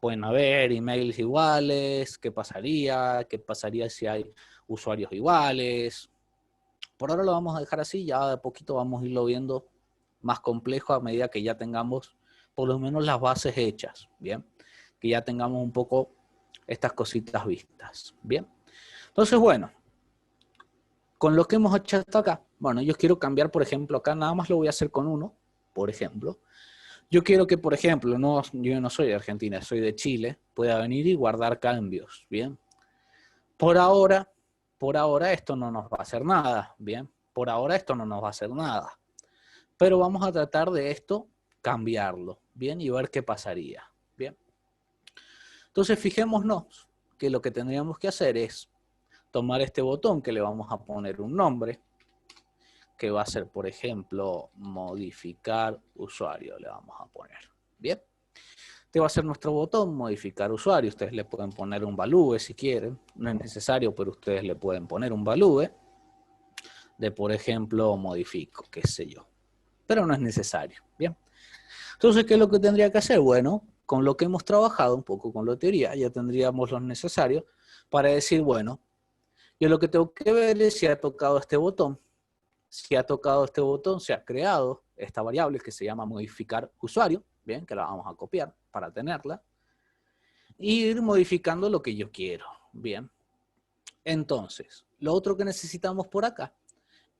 pueden haber emails iguales, ¿qué pasaría? ¿Qué pasaría si hay usuarios iguales? Por ahora lo vamos a dejar así, ya de poquito vamos a irlo viendo más complejo a medida que ya tengamos por lo menos las bases hechas, ¿bien? Que ya tengamos un poco estas cositas vistas, ¿bien? Entonces, bueno, con lo que hemos hecho hasta acá, bueno, yo quiero cambiar, por ejemplo, acá nada más lo voy a hacer con uno, por ejemplo. Yo quiero que, por ejemplo, yo no soy de Argentina, soy de Chile, pueda venir y guardar cambios, ¿bien? Por ahora esto no nos va a hacer nada, ¿bien? Por ahora esto no nos va a hacer nada. Pero vamos a tratar de esto cambiarlo, ¿bien? Y ver qué pasaría, ¿bien? Entonces fijémonos que lo que tendríamos que hacer es tomar este botón que le vamos a poner un nombre, que va a ser, por ejemplo, modificar usuario, le vamos a poner, ¿bien? Este va a ser nuestro botón, modificar usuario. Ustedes le pueden poner un value si quieren. No es necesario, pero ustedes le pueden poner un value de, por ejemplo, modifico, qué sé yo. Pero no es necesario, ¿bien? Entonces, ¿qué es lo que tendría que hacer? Bueno, con lo que hemos trabajado un poco con la teoría, ya tendríamos lo necesario para decir, bueno, yo lo que tengo que ver es si ha tocado este botón. Si ha tocado este botón, se ha creado esta variable que se llama modificar usuario, bien, que la vamos a copiar para tenerla, y ir modificando lo que yo quiero, bien. Entonces, lo otro que necesitamos por acá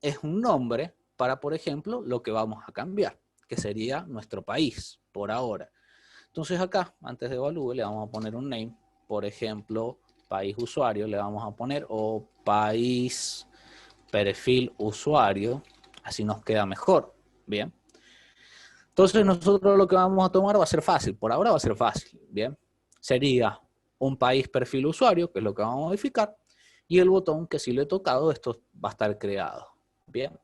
es un nombre para, por ejemplo, lo que vamos a cambiar, que sería nuestro país, por ahora. Entonces acá, antes de value, le vamos a poner un name, por ejemplo, país usuario, le vamos a poner, o país perfil usuario, así nos queda mejor, bien. Entonces nosotros lo que vamos a tomar va a ser fácil, por ahora va a ser fácil, bien. Sería un país perfil usuario, que es lo que vamos a modificar, y el botón que si lo he tocado, esto va a estar creado, bien.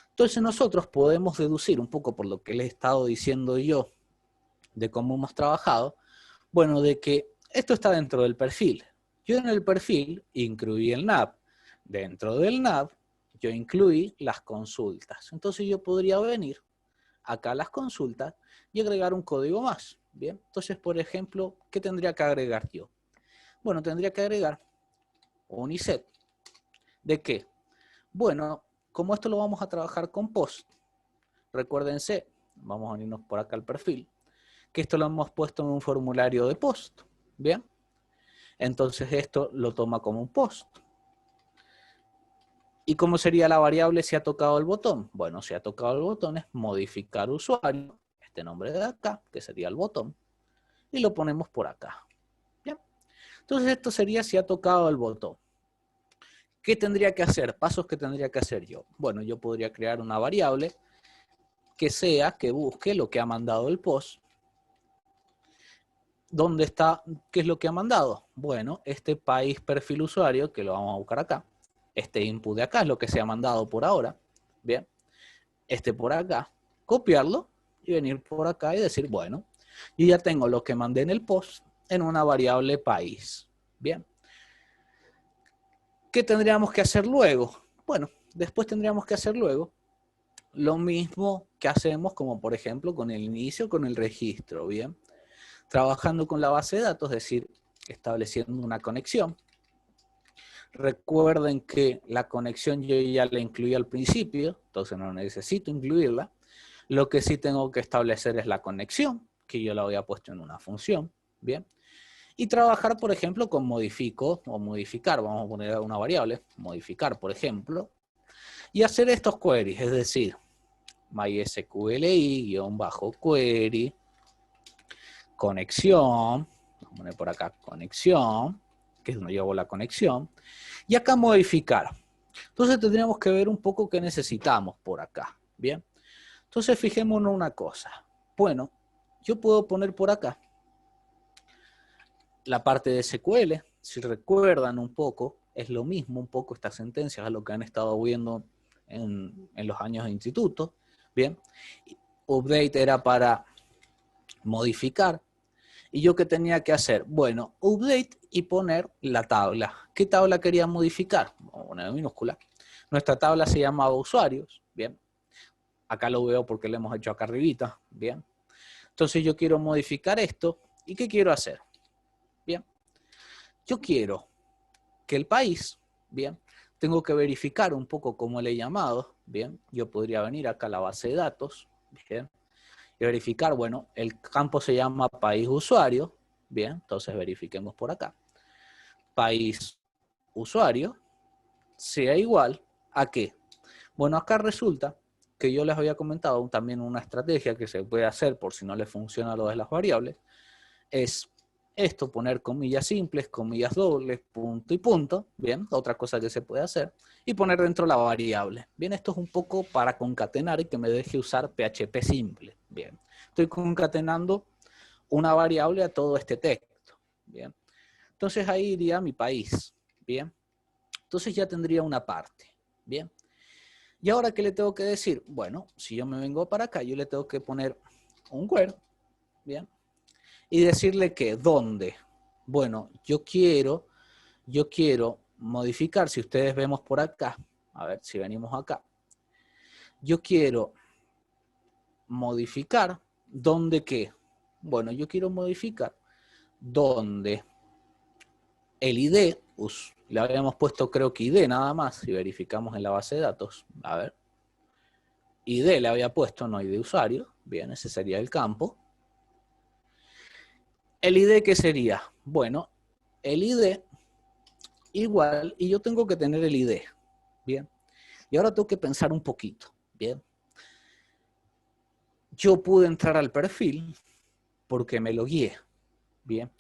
Entonces nosotros podemos deducir un poco por lo que les he estado diciendo yo, de cómo hemos trabajado, bueno, de que esto está dentro del perfil. Yo en el perfil incluí el nav. Dentro del nav yo incluí las consultas. Entonces yo podría venir acá a las consultas y agregar un código más. Bien, entonces por ejemplo, ¿qué tendría que agregar yo? Bueno, tendría que agregar un iset. ¿De qué? Bueno, como esto lo vamos a trabajar con post, recuérdense, vamos a irnos por acá al perfil, que esto lo hemos puesto en un formulario de post, ¿bien? Entonces esto lo toma como un post. ¿Y cómo sería la variable si ha tocado el botón? Bueno, si ha tocado el botón es modificar usuario, este nombre de acá, que sería el botón, y lo ponemos por acá, ¿bien? Entonces esto sería si ha tocado el botón. ¿Qué tendría que hacer? Pasos que tendría que hacer yo. Bueno, yo podría crear una variable que busque lo que ha mandado el post. ¿Dónde está? ¿Qué es lo que ha mandado? Bueno, este país perfil usuario, que lo vamos a buscar acá. Este input de acá es lo que se ha mandado por ahora. Bien. Este por acá. Copiarlo y venir por acá y decir, bueno, yo ya tengo lo que mandé en el post en una variable país. Bien. ¿Qué tendríamos que hacer luego? Bueno, después tendríamos que hacer luego lo mismo que hacemos como por ejemplo con el inicio, con el registro, ¿bien? Trabajando con la base de datos, es decir, estableciendo una conexión. Recuerden que la conexión yo ya la incluí al principio, entonces no necesito incluirla. Lo que sí tengo que establecer es la conexión, que yo la había puesto en una función, ¿bien? Y trabajar, por ejemplo, con modifico o modificar, vamos a poner una variable, modificar, por ejemplo, y hacer estos queries, es decir, MySQLi-query, conexión, vamos a poner por acá conexión, que es donde yo hago la conexión, y acá modificar. Entonces tendríamos que ver un poco qué necesitamos por acá, ¿bien? Entonces fijémonos una cosa. Bueno, yo puedo poner por acá la parte de SQL, si recuerdan un poco, es lo mismo un poco estas sentencias a lo que han estado viendo en los años de instituto, ¿bien? Update era para modificar. ¿Y yo qué tenía que hacer? Bueno, update y poner la tabla. ¿Qué tabla quería modificar? Vamos a poner en minúscula. Nuestra tabla se llamaba usuarios, ¿bien? Acá lo veo porque lo hemos hecho acá arribita, ¿bien? Entonces yo quiero modificar esto. ¿Y qué quiero hacer? Bien. Yo quiero que el país, bien, tengo que verificar un poco cómo le he llamado, bien. Yo podría venir acá a la base de datos, bien, y verificar, bueno, el campo se llama país usuario, bien, entonces verifiquemos por acá. País usuario sea igual a ¿qué? Bueno, acá resulta que yo les había comentado también una estrategia que se puede hacer por si no les funciona lo de las variables, es esto, poner comillas simples, comillas dobles, punto y punto, bien, otra cosa que se puede hacer, y poner dentro la variable. Bien, esto es un poco para concatenar y que me deje usar PHP simple, bien. Estoy concatenando una variable a todo este texto, bien. Entonces ahí iría mi país, bien. Entonces ya tendría una parte, bien. ¿Y ahora qué le tengo que decir? Bueno, si yo me vengo para acá, yo le tengo que poner un where, bien, y decirle que dónde. Bueno, yo quiero modificar, si ustedes vemos por acá, a ver si venimos acá, yo quiero modificar dónde qué. Bueno, yo quiero modificar dónde el ID, le habíamos puesto creo que ID nada más, si verificamos en la base de datos, a ver, ID le había puesto, no ID usuario, bien, ese sería el campo. ¿El ID qué sería? Bueno, el ID igual, y yo tengo que tener el ID, bien. Y ahora tengo que pensar un poquito, bien. Yo pude entrar al perfil porque me logueé, bien.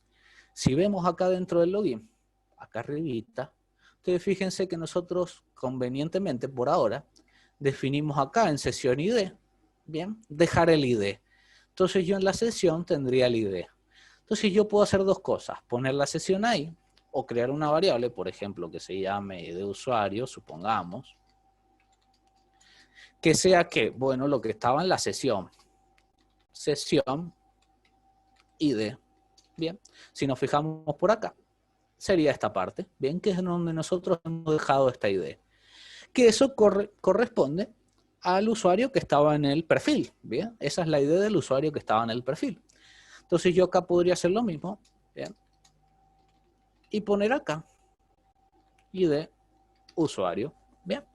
Si vemos acá dentro del login, acá arribita, ustedes fíjense que nosotros convenientemente por ahora definimos acá en sesión ID, bien, dejar el ID. Entonces yo en la sesión tendría el ID. Entonces yo puedo hacer dos cosas, poner la sesión ahí o crear una variable, por ejemplo, que se llame ID usuario, supongamos, que sea que, bueno, lo que estaba en la sesión ID, bien, si nos fijamos por acá, sería esta parte, bien, que es donde nosotros hemos dejado esta ID, que eso corresponde al usuario que estaba en el perfil, bien, esa es la ID del usuario que estaba en el perfil. Entonces yo acá podría hacer lo mismo, bien, y poner acá ID usuario, bien,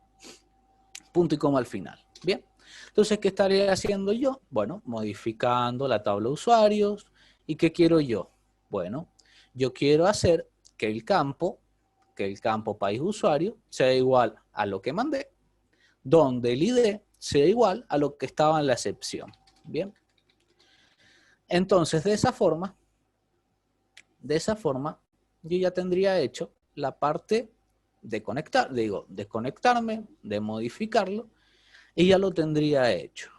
punto y coma al final, bien. Entonces, ¿qué estaría haciendo yo? Bueno, modificando la tabla de usuarios. ¿Y qué quiero yo? Bueno, yo quiero hacer que el campo país usuario sea igual a lo que mandé, donde el ID sea igual a lo que estaba en la excepción. Bien. Entonces, de esa forma, yo ya tendría hecho la parte de conectar, de conectarme, de modificarlo, y ya lo tendría hecho.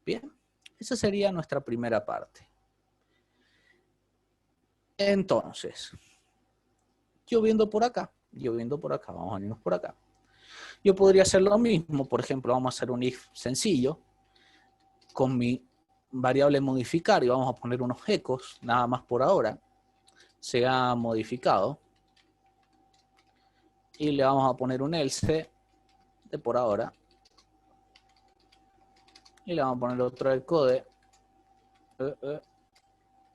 Bien, esa sería nuestra primera parte. Entonces, yo viendo por acá, vamos a irnos por acá. Yo podría hacer lo mismo, por ejemplo, vamos a hacer un if sencillo con mi variable modificar y vamos a poner unos ecos, nada más por ahora, se ha modificado. y le vamos a poner un else de por ahora. Y le vamos a poner otro del code.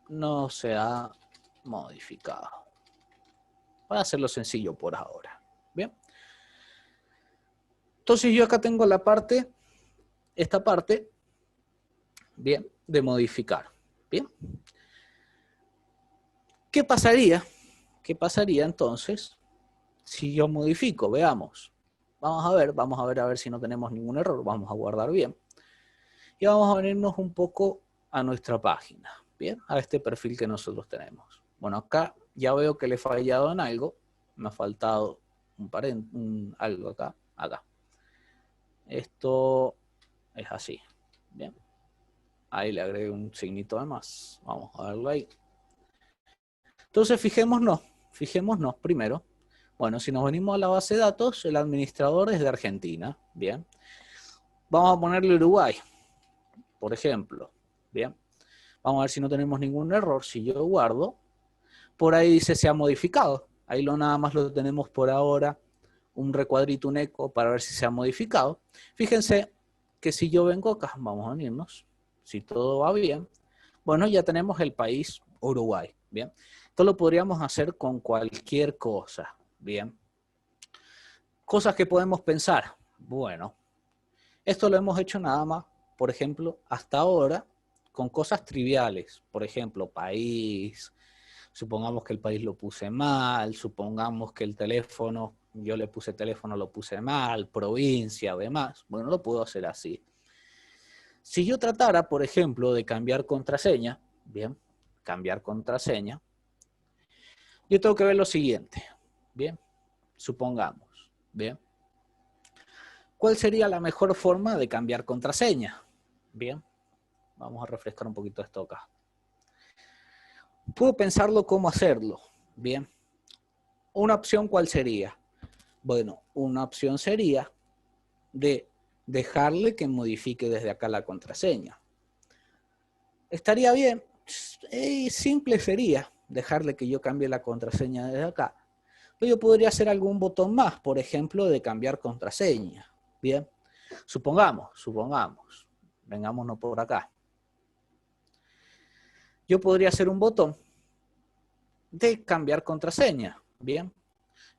No se ha modificado. Para hacerlo sencillo por ahora. Bien. Entonces yo acá tengo la parte, esta parte, bien, de modificar. Bien. ¿Qué pasaría? ¿Qué pasaría entonces si yo modifico? Veamos. Vamos a ver si no tenemos ningún error. Vamos a guardar bien. Y vamos a venirnos un poco a nuestra página. Bien, a este perfil que nosotros tenemos. Bueno, acá ya veo que le he fallado en algo. Me ha faltado algo acá. Esto es así. Bien. Ahí le agregué un signito de más. Vamos a verlo ahí. Entonces, fijémonos primero. Bueno, si nos venimos a la base de datos, el administrador es de Argentina. Bien. Vamos a ponerle Uruguay, por ejemplo. Bien. Vamos a ver si no tenemos ningún error. Si yo guardo, por ahí dice se ha modificado. Ahí nada más lo tenemos por ahora, un recuadrito, un eco, para ver si se ha modificado. Fíjense que si yo vengo acá, vamos a unirnos, si todo va bien, bueno, ya tenemos el país Uruguay. Bien. Esto lo podríamos hacer con cualquier cosa. Bien. Cosas que podemos pensar. Bueno, esto lo hemos hecho nada más, por ejemplo, hasta ahora, con cosas triviales. Por ejemplo, país. Supongamos que el país lo puse mal. Supongamos que el teléfono, yo le puse teléfono, lo puse mal. Provincia, demás. Bueno, lo puedo hacer así. Si yo tratara, por ejemplo, de cambiar contraseña, bien, cambiar contraseña, yo tengo que ver lo siguiente, bien, supongamos, bien. ¿Cuál sería la mejor forma de cambiar contraseña? Bien, vamos a refrescar un poquito esto acá. Puedo pensarlo cómo hacerlo, bien. Una opción, ¿cuál sería? Bueno, una opción sería de dejarle que modifique desde acá la contraseña. ¿Estaría bien? Simple sería dejarle que yo cambie la contraseña desde acá. Pero yo podría hacer algún botón más, por ejemplo, de cambiar contraseña. Bien, supongamos, vengámonos por acá. Yo podría hacer un botón de cambiar contraseña, bien,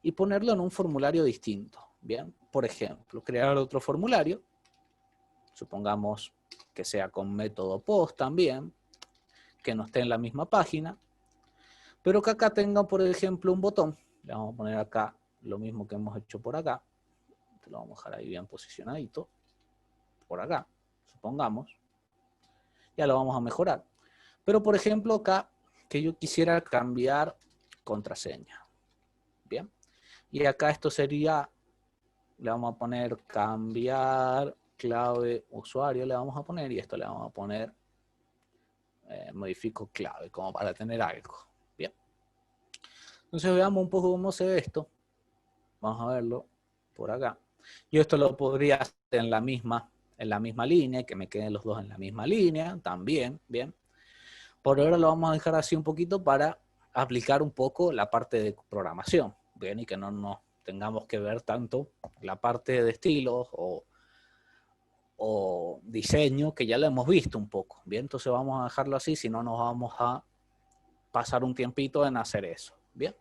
y ponerlo en un formulario distinto, bien. Por ejemplo, crear otro formulario, supongamos que sea con método post también, que no esté en la misma página, pero que acá tenga, por ejemplo, un botón. Le vamos a poner acá lo mismo que hemos hecho por acá. Lo vamos a dejar ahí bien posicionadito. Por acá, supongamos. Ya lo vamos a mejorar. Pero, por ejemplo, acá, que yo quisiera cambiar contraseña. Bien. Y acá esto sería, le vamos a poner cambiar clave usuario, le vamos a poner, y esto le vamos a poner modifico clave, como para tener algo. Bien. Entonces veamos un poco cómo se ve esto. Vamos a verlo por acá. Yo esto lo podría hacer en la misma línea, que me queden los dos en la misma línea, también, bien. Por ahora lo vamos a dejar así un poquito para aplicar un poco la parte de programación, bien, y que no nos tengamos que ver tanto la parte de estilos o diseño, que ya lo hemos visto un poco, bien. Entonces vamos a dejarlo así, si no nos vamos a pasar un tiempito en hacer eso, bien.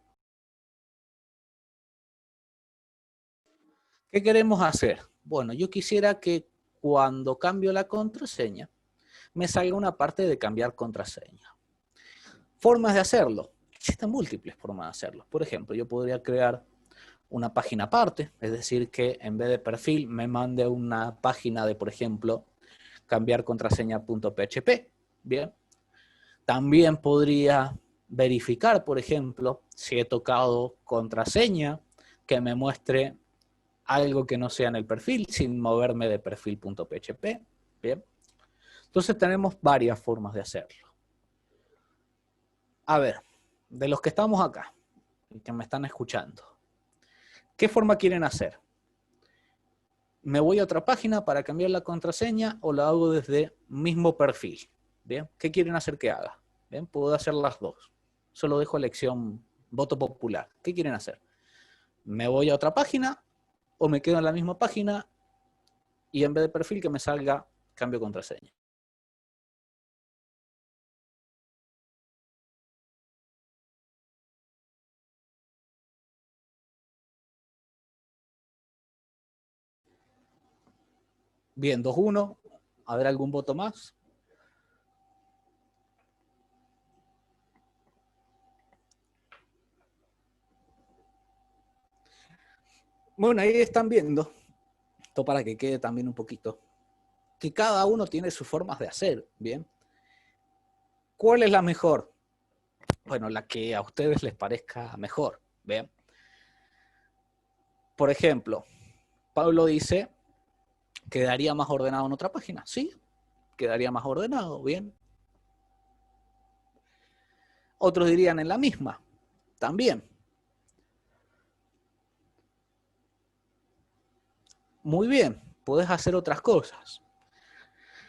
¿Qué queremos hacer? Bueno, yo quisiera que cuando cambio la contraseña, me salga una parte de cambiar contraseña. Formas de hacerlo. Existen múltiples formas de hacerlo. Por ejemplo, yo podría crear una página aparte, es decir, que en vez de perfil me mande una página de, por ejemplo, cambiar contraseña.php. Bien. También podría verificar, por ejemplo, si he tocado contraseña, que me muestre algo que no sea en el perfil, sin moverme de perfil.php. Bien. Entonces tenemos varias formas de hacerlo. A ver, de los que estamos acá, y que me están escuchando, ¿qué forma quieren hacer? ¿Me voy a otra página para cambiar la contraseña o lo hago desde mismo perfil? Bien, ¿qué quieren hacer que haga? Bien, puedo hacer las dos. Solo dejo elección voto popular. ¿Qué quieren hacer? ¿Me voy a otra página o me quedo en la misma página y en vez de perfil que me salga cambio contraseña? Bien, 2-1. A ver, ¿algún voto más? Bueno, ahí están viendo, esto para que quede también un poquito, que cada uno tiene sus formas de hacer, ¿bien? ¿Cuál es la mejor? Bueno, la que a ustedes les parezca mejor, ¿bien? Por ejemplo, Pablo dice, ¿quedaría más ordenado en otra página? Sí, quedaría más ordenado, ¿bien? Otros dirían en la misma, también. Muy bien, puedes hacer otras cosas.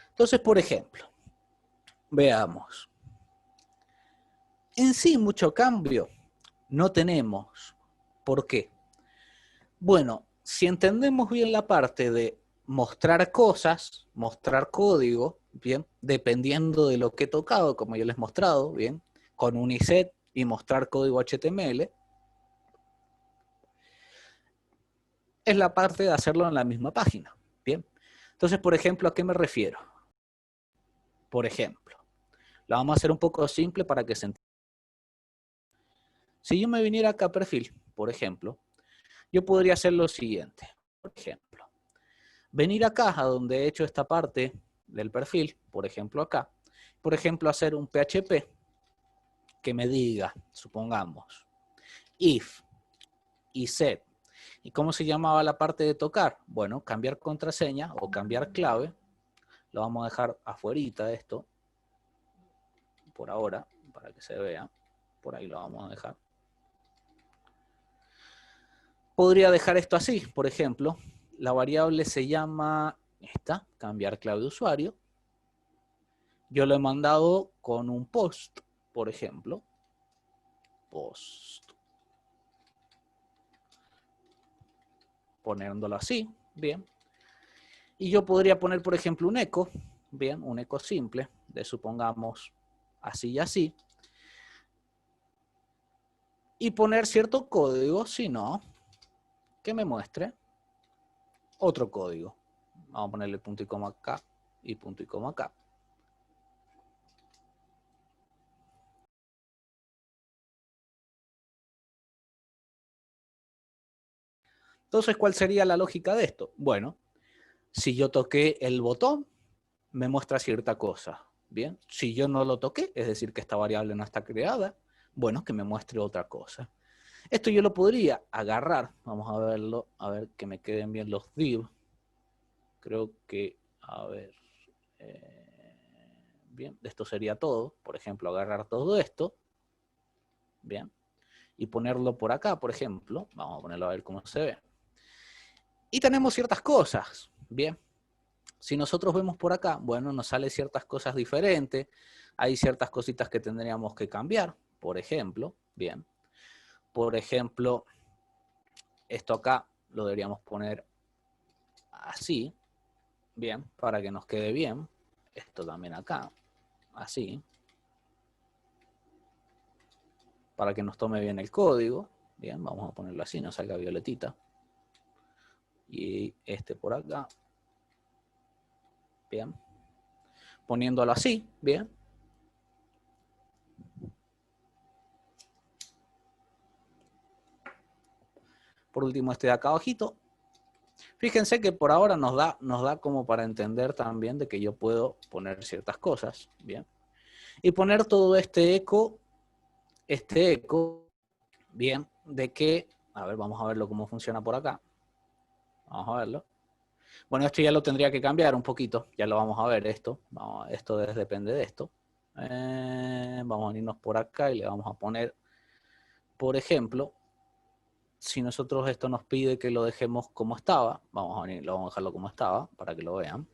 Entonces, por ejemplo, veamos. En sí, mucho cambio no tenemos. ¿Por qué? Bueno, si entendemos bien la parte de mostrar cosas, mostrar código, bien, dependiendo de lo que he tocado, como yo les he mostrado, bien, con Uniset y mostrar código HTML, es la parte de hacerlo en la misma página, bien. Entonces, por ejemplo, ¿a qué me refiero? Por ejemplo, la vamos a hacer un poco simple para que se entienda. Si yo me viniera acá a perfil, por ejemplo, yo podría hacer lo siguiente. Por ejemplo, venir acá a donde he hecho esta parte del perfil, por ejemplo acá, por ejemplo hacer un PHP que me diga, supongamos, if y set. ¿Y cómo se llamaba la parte de tocar? Bueno, cambiar contraseña o cambiar clave. Lo vamos a dejar afuerita de esto, por ahora, para que se vea. Por ahí lo vamos a dejar. Podría dejar esto así, por ejemplo. La variable se llama esta, cambiar clave de usuario. Yo lo he mandado con un post, por ejemplo. Post. Poniéndolo así, bien. Y yo podría poner, por ejemplo, un eco, bien, un eco simple, de supongamos así y así. Y poner cierto código, si no, que me muestre otro código. Vamos a ponerle punto y coma acá y punto y coma acá. Entonces, ¿cuál sería la lógica de esto? Bueno, si yo toqué el botón, me muestra cierta cosa. Bien, si yo no lo toqué, es decir, que esta variable no está creada, bueno, que me muestre otra cosa. Esto yo lo podría agarrar, vamos a verlo, a ver que me queden bien los div. Creo que, a ver, bien, esto sería todo. Por ejemplo, agarrar todo esto, bien, y ponerlo por acá, por ejemplo. Vamos a ponerlo a ver cómo se ve. Y tenemos ciertas cosas, bien. Si nosotros vemos por acá, bueno, nos salen ciertas cosas diferentes. Hay ciertas cositas que tendríamos que cambiar, por ejemplo, bien. Por ejemplo, esto acá lo deberíamos poner así, bien, para que nos quede bien. Esto también acá, así. Para que nos tome bien el código. Bien, vamos a ponerlo así, nos salga violetita. Y este por acá. Bien. Poniéndolo así, bien. Por último este de acá abajito. Fíjense que por ahora nos da como para entender también de que yo puedo poner ciertas cosas, bien. Y poner todo este eco, bien, de que, a ver, vamos a verlo cómo funciona por acá. Vamos a verlo. Bueno, esto ya lo tendría que cambiar un poquito, ya lo vamos a ver esto. Esto depende de esto. Vamos a irnos por acá y le vamos a poner, por ejemplo, si nosotros esto nos pide que lo dejemos como estaba, vamos a dejarlo como estaba para que lo vean.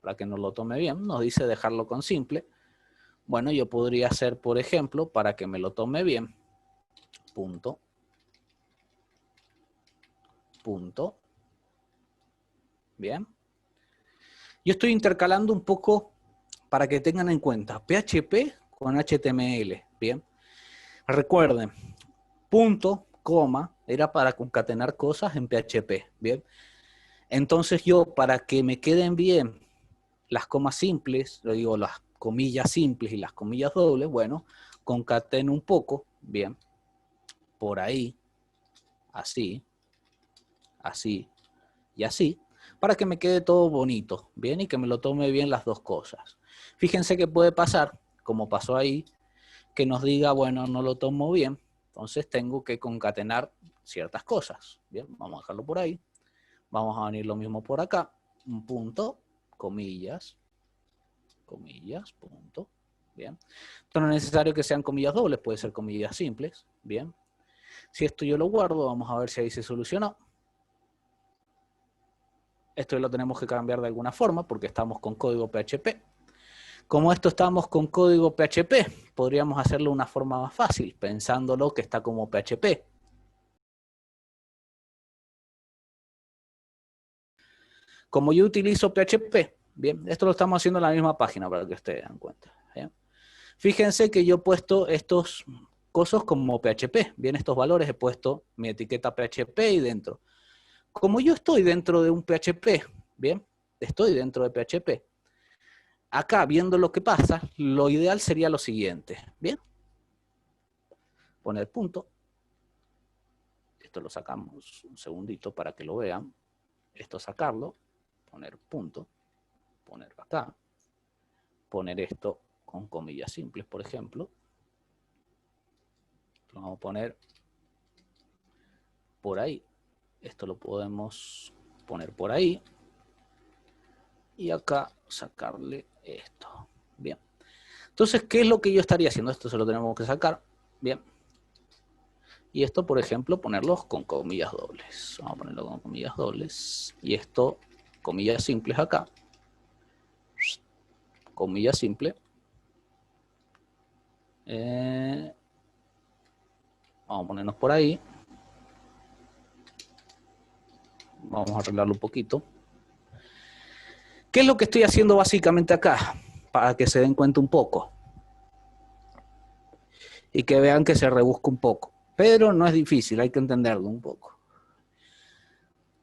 Para que nos lo tome bien, nos dice dejarlo con simple. Bueno, yo podría hacer, por ejemplo, para que me lo tome bien, punto, punto. Bien. Yo estoy intercalando un poco para que tengan en cuenta PHP con HTML. Bien. Recuerden, punto, coma, era para concatenar cosas en PHP. Bien. Entonces yo, para que me queden bien las comas simples, lo digo, las comillas simples y las comillas dobles, bueno, concateno un poco, bien, por ahí, así, así y así, para que me quede todo bonito, bien, y que me lo tome bien las dos cosas. Fíjense que puede pasar, como pasó ahí, que nos diga, bueno, no lo tomo bien, entonces tengo que concatenar ciertas cosas. Bien, vamos a dejarlo por ahí. Vamos a venir lo mismo por acá, un punto, comillas, comillas, punto, bien. Esto no es necesario que sean comillas dobles, puede ser comillas simples, bien. Si esto yo lo guardo, vamos a ver si ahí se solucionó. Esto lo tenemos que cambiar de alguna forma porque estamos con código PHP. Como esto estamos con código PHP, podríamos hacerlo de una forma más fácil, pensándolo que está como PHP. Como yo utilizo PHP, bien, esto lo estamos haciendo en la misma página para que ustedes den cuenta. Bien. Fíjense que yo he puesto estos cosas como PHP, bien, estos valores he puesto mi etiqueta PHP y dentro. Como yo estoy dentro de un PHP, bien, estoy dentro de PHP, acá viendo lo que pasa, lo ideal sería lo siguiente, bien, poner punto, esto lo sacamos un segundito para que lo vean, esto sacarlo, poner punto, poner acá, poner esto con comillas simples, por ejemplo, lo vamos a poner por ahí, esto lo podemos poner por ahí, y acá sacarle esto, bien. Entonces, ¿qué es lo que yo estaría haciendo? Esto se lo tenemos que sacar, bien. Y esto, por ejemplo, ponerlos con comillas dobles. Vamos a ponerlo con comillas dobles. Y esto, comillas simples acá. Comillas simple. Vamos a ponernos por ahí. Vamos a arreglarlo un poquito. ¿Qué es lo que estoy haciendo básicamente acá? Para que se den cuenta un poco. Y que vean que se rebusca un poco. Pero no es difícil, hay que entenderlo un poco.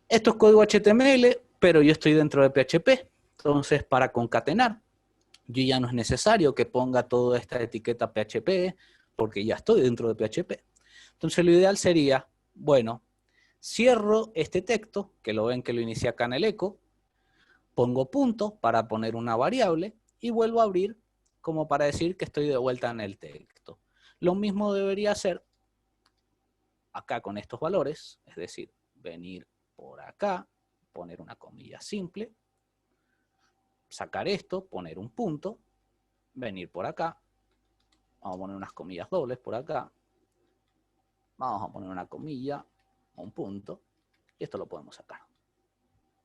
Esto es código HTML, pero yo estoy dentro de PHP. Entonces, para concatenar, yo ya no es necesario que ponga toda esta etiqueta PHP, porque ya estoy dentro de PHP. Entonces, lo ideal sería, bueno, cierro este texto, que lo ven que lo inicié acá en el eco, pongo punto para poner una variable y vuelvo a abrir como para decir que estoy de vuelta en el texto. Lo mismo debería hacer acá con estos valores, es decir, venir por acá, poner una comilla simple, sacar esto, poner un punto, venir por acá, vamos a poner unas comillas dobles por acá, vamos a poner una comilla, un punto, y esto lo podemos sacar.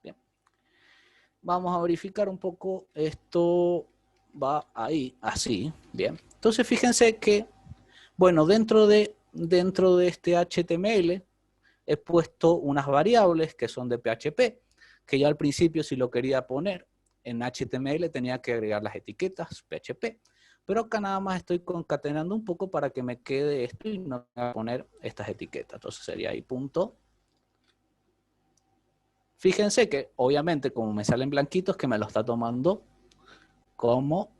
Bien. Vamos a verificar un poco, esto va ahí, así, bien. Entonces fíjense que, bueno, dentro de este HTML he puesto unas variables que son de PHP, que ya al principio si lo quería poner en HTML tenía que agregar las etiquetas PHP, pero acá nada más estoy concatenando un poco para que me quede esto y no voy a poner estas etiquetas. Entonces sería ahí punto. Fíjense que obviamente como me salen blanquitos que me lo está tomando como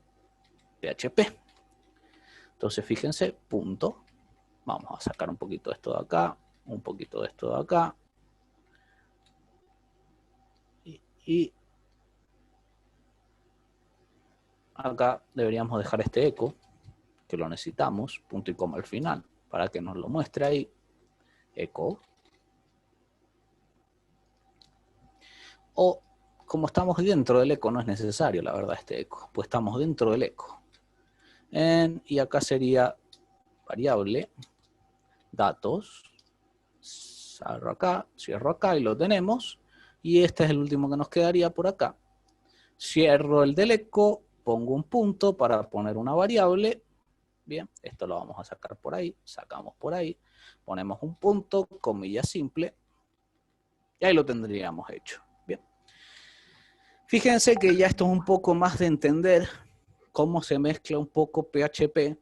PHP. Entonces fíjense, punto. Vamos a sacar un poquito de esto de acá, un poquito de esto de acá. Y acá deberíamos dejar este eco, que lo necesitamos, punto y coma al final, para que nos lo muestre ahí, eco. O como estamos dentro del eco, no es necesario, la verdad, este eco, pues estamos dentro del eco. Y acá sería variable, datos, cierro acá y lo tenemos. Y este es el último que nos quedaría por acá. Cierro el del eco, pongo un punto para poner una variable. Bien, esto lo vamos a sacar por ahí, sacamos por ahí. Ponemos un punto, comilla simple, y ahí lo tendríamos hecho. Bien. Fíjense que ya esto es un poco más de entender cómo se mezcla un poco PHP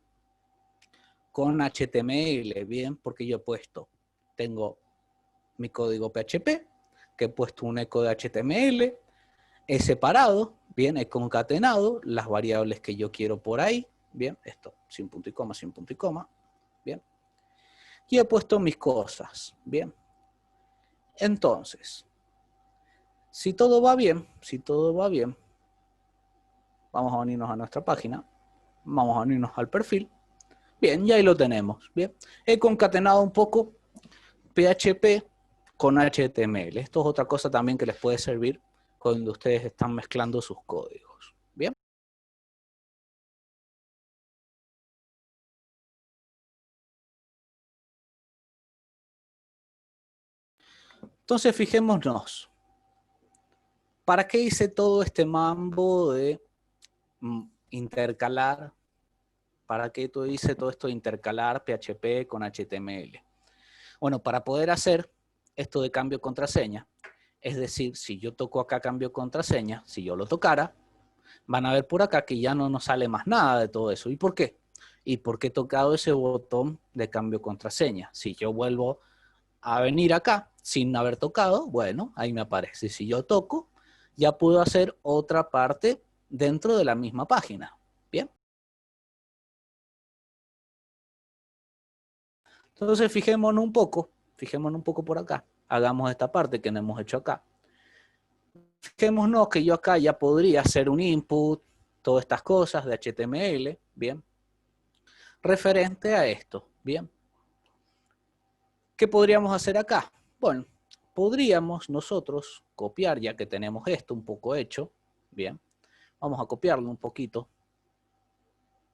con HTML, bien, porque yo he puesto, tengo mi código PHP, que he puesto un eco de HTML, he separado, bien, he concatenado las variables que yo quiero por ahí, bien, esto, sin punto y coma, bien, y he puesto mis cosas, bien. Entonces, si todo va bien, vamos a unirnos a nuestra página, vamos a unirnos al perfil, bien, y ahí lo tenemos, bien. He concatenado un poco PHP con HTML. Esto es otra cosa también que les puede servir cuando ustedes están mezclando sus códigos, bien. Entonces, fijémonos, ¿para qué hice todo este mambo de intercalar? ¿Para qué hice todo esto de intercalar PHP con HTML? Bueno, para poder hacer esto de cambio de contraseña, es decir, si yo toco acá cambio de contraseña, si yo lo tocara, van a ver por acá que ya no nos sale más nada de todo eso. ¿Y por qué? Y porque he tocado ese botón de cambio de contraseña. Si yo vuelvo a venir acá sin haber tocado, bueno, ahí me aparece. Si yo toco, ya puedo hacer otra parte dentro de la misma página. Bien. Entonces fijémonos un poco por acá. Hagamos esta parte que no hemos hecho acá. Fijémonos que yo acá ya podría hacer un input, todas estas cosas de HTML, bien, referente a esto, bien. ¿Qué podríamos hacer acá? Bueno, podríamos nosotros copiar, ya que tenemos esto un poco hecho, bien, vamos a copiarlo un poquito,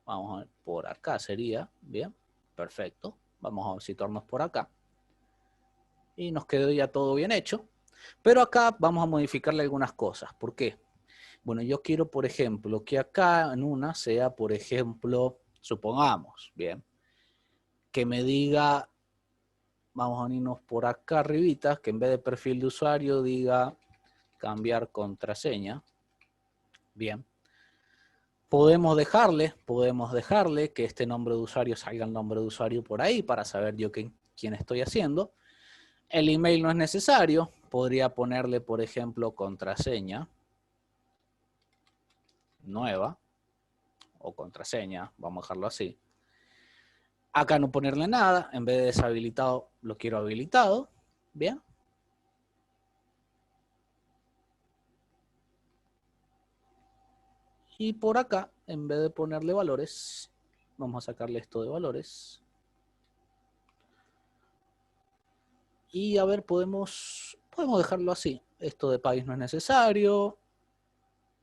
vamos a ver, por acá sería, bien, perfecto, vamos a situarnos por acá, y nos quedó ya todo bien hecho, pero acá vamos a modificarle algunas cosas, ¿por qué? Bueno, yo quiero, por ejemplo, que acá en una sea, por ejemplo, supongamos, bien, que me diga, vamos a irnos por acá arribita, que en vez de perfil de usuario diga cambiar contraseña. Bien. Podemos dejarle que este nombre de usuario salga el nombre de usuario por ahí para saber yo quién estoy haciendo. El email no es necesario. Podría ponerle, por ejemplo, contraseña nueva o contraseña, vamos a dejarlo así. Acá no ponerle nada, en vez de deshabilitado lo quiero habilitado. Bien. Y por acá, en vez de ponerle valores, vamos a sacarle esto de valores. Y a ver, podemos dejarlo así. Esto de país no es necesario.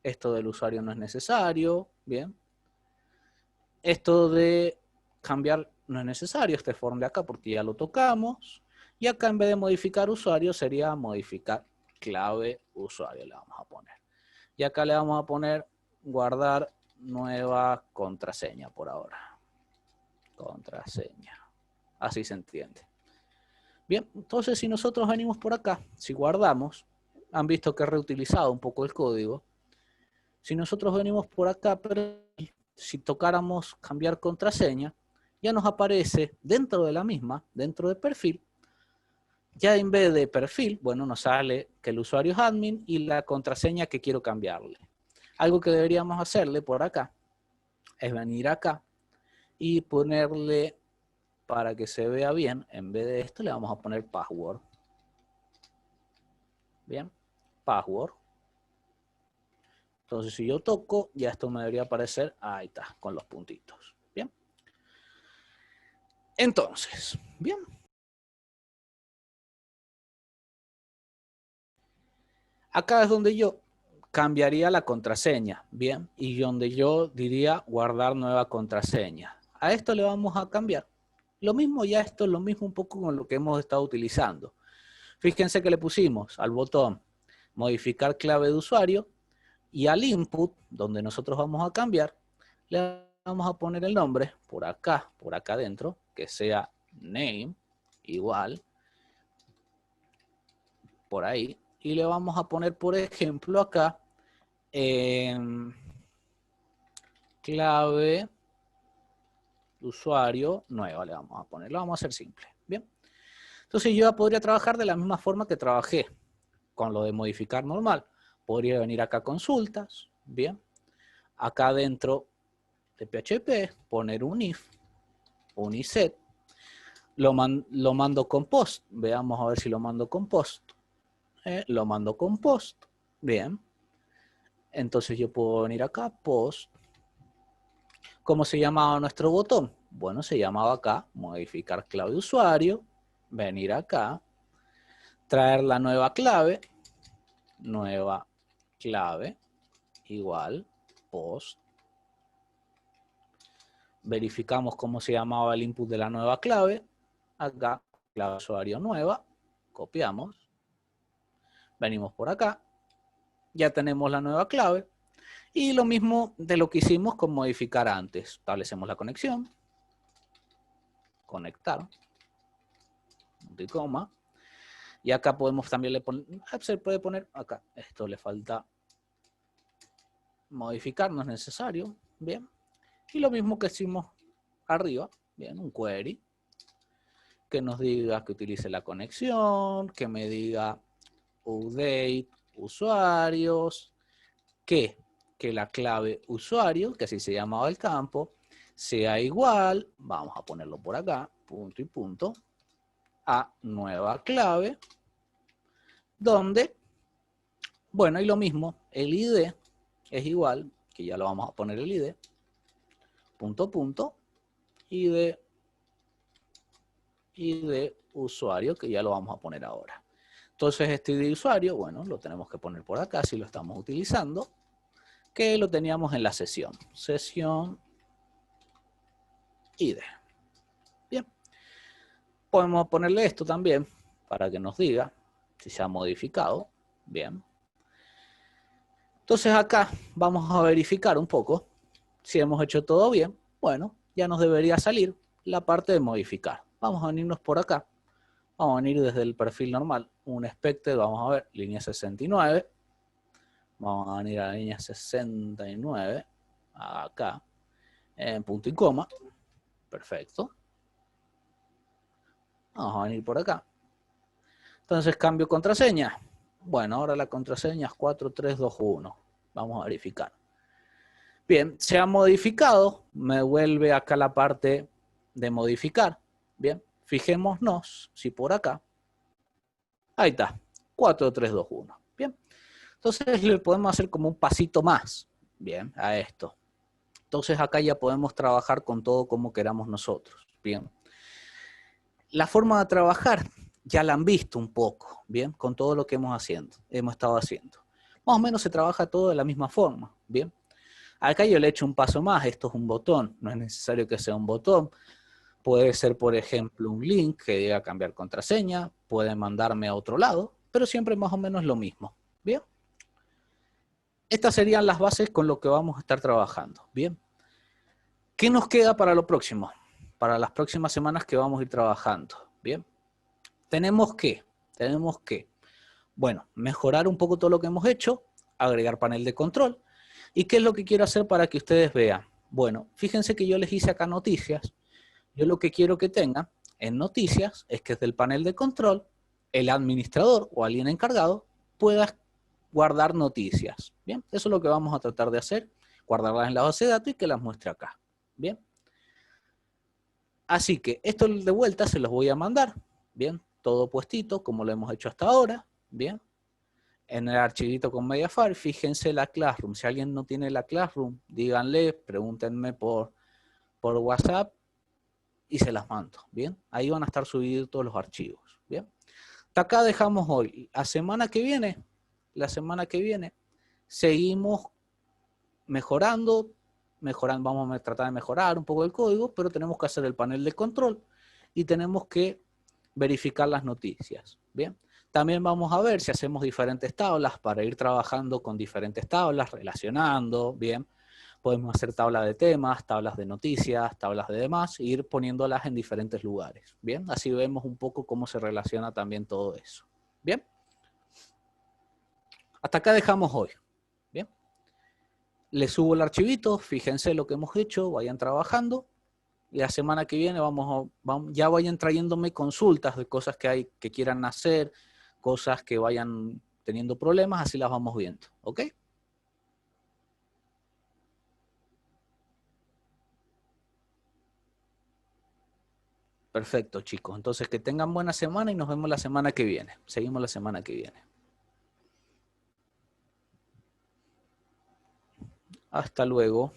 Esto del usuario no es necesario. Bien. Esto de cambiar no es necesario, este form de acá, porque ya lo tocamos. Y acá en vez de modificar usuario, sería modificar clave usuario, le vamos a poner. Y acá le vamos a poner guardar nueva contraseña por ahora. Contraseña. Así se entiende. Bien, entonces si nosotros venimos por acá, si guardamos, han visto que he reutilizado un poco el código. Si nosotros venimos por acá, pero si tocáramos cambiar contraseña, ya nos aparece dentro de la misma, dentro de perfil, ya en vez de perfil, bueno, nos sale que el usuario es admin y la contraseña que quiero cambiarle. Algo que deberíamos hacerle por acá es venir acá y ponerle, para que se vea bien, en vez de esto le vamos a poner password. Bien, password. Entonces si yo toco, ya esto me debería aparecer, ahí está, con los puntitos. Bien. Entonces, bien. Acá es donde yo cambiaría la contraseña, bien, y donde yo diría guardar nueva contraseña. A esto le vamos a cambiar. Lo mismo ya esto es lo mismo un poco con lo que hemos estado utilizando. Fíjense que le pusimos al botón modificar clave de usuario y al input, donde nosotros vamos a cambiar, le vamos a poner el nombre por acá adentro, que sea name, igual, por ahí, y le vamos a poner, por ejemplo, acá, clave de usuario nueva, le vamos a poner, lo vamos a hacer simple, ¿bien? Entonces yo ya podría trabajar de la misma forma que trabajé con lo de modificar normal. Podría venir acá a consultas, ¿bien? Acá dentro de PHP, poner un if, un iset, lo mando con post, veamos a ver si lo mando con post, lo mando con post, bien, entonces yo puedo venir acá, post, ¿cómo se llamaba nuestro botón? Bueno, se llamaba acá, modificar clave de usuario, venir acá, traer la nueva clave, igual, post, verificamos cómo se llamaba el input de la nueva clave, acá, clave de usuario nueva, copiamos, venimos por acá, ya tenemos la nueva clave, y lo mismo de lo que hicimos con modificar antes. Establecemos la conexión, conectar, punto y coma, y acá podemos también se puede poner acá, esto le falta modificar, no es necesario, bien, y lo mismo que hicimos arriba, bien, un query, que nos diga que utilice la conexión, que me diga update usuarios, que la clave usuario, que así se llamaba el campo, sea igual, vamos a ponerlo por acá, punto y punto, a nueva clave, donde, bueno, y lo mismo, el ID es igual, que ya lo vamos a poner el ID, punto, punto, ID usuario, que ya lo vamos a poner ahora. Entonces este ID usuario, bueno, lo tenemos que poner por acá si lo estamos utilizando, que lo teníamos en la sesión. Sesión ID. Bien. Podemos ponerle esto también para que nos diga si se ha modificado. Bien. Entonces acá vamos a verificar un poco si hemos hecho todo bien. Bueno, ya nos debería salir la parte de modificar. Vamos a venirnos por acá. Vamos a venir desde el perfil normal. Un expected, vamos a ver, línea 69. Vamos a venir a la línea 69. Acá. En punto y coma. Perfecto. Vamos a venir por acá. Entonces cambio contraseña. Bueno, ahora la contraseña es 4321. Vamos a verificar. Bien, se ha modificado. Me vuelve acá la parte de modificar. Bien, fijémonos si por acá. Ahí está, 4321. Bien, entonces le podemos hacer como un pasito más. Bien, a esto. Entonces acá ya podemos trabajar con todo como queramos nosotros. Bien. La forma de trabajar ya la han visto un poco, bien, con todo lo que hemos estado haciendo. Más o menos se trabaja todo de la misma forma, bien. Acá yo le echo un paso más, esto es un botón, no es necesario que sea un botón. Puede ser, por ejemplo, un link que diga cambiar contraseña, puede mandarme a otro lado, pero siempre más o menos lo mismo, bien. Estas serían las bases con lo que vamos a estar trabajando, bien. ¿Qué nos queda para lo próximo? Para las próximas semanas que vamos a ir trabajando, bien. Tenemos que, bueno, mejorar un poco todo lo que hemos hecho, agregar panel de control. ¿Y qué es lo que quiero hacer para que ustedes vean? Bueno, fíjense que yo les hice acá noticias. Yo lo que quiero que tengan en noticias es que desde el panel de control, el administrador o alguien encargado pueda guardar noticias. Bien, eso es lo que vamos a tratar de hacer, guardarlas en la base de datos y que las muestre acá. Bien. Así que esto de vuelta se los voy a mandar. Bien, todo puestito como lo hemos hecho hasta ahora. Bien. En el archivito con Mediafire, fíjense la Classroom. Si alguien no tiene la Classroom, díganle, pregúntenme por WhatsApp y se las mando. Bien, ahí van a estar subidos todos los archivos. Bien, hasta acá dejamos hoy. La semana que viene, seguimos mejorando, vamos a tratar de mejorar un poco el código, pero tenemos que hacer el panel de control y tenemos que verificar las noticias. Bien. También vamos a ver si hacemos diferentes tablas para ir trabajando con diferentes tablas, relacionando, bien. Podemos hacer tablas de temas, tablas de noticias, tablas de demás, e ir poniéndolas en diferentes lugares. Bien, así vemos un poco cómo se relaciona también todo eso. Bien. Hasta acá dejamos hoy. Bien. Les subo el archivito, fíjense lo que hemos hecho, vayan trabajando. Y la semana que viene ya vayan trayéndome consultas de cosas que hay que quieran hacer, cosas que vayan teniendo problemas, así las vamos viendo. ¿Ok? Perfecto, chicos. Entonces, que tengan buena semana y nos vemos la semana que viene. Seguimos la semana que viene. Hasta luego.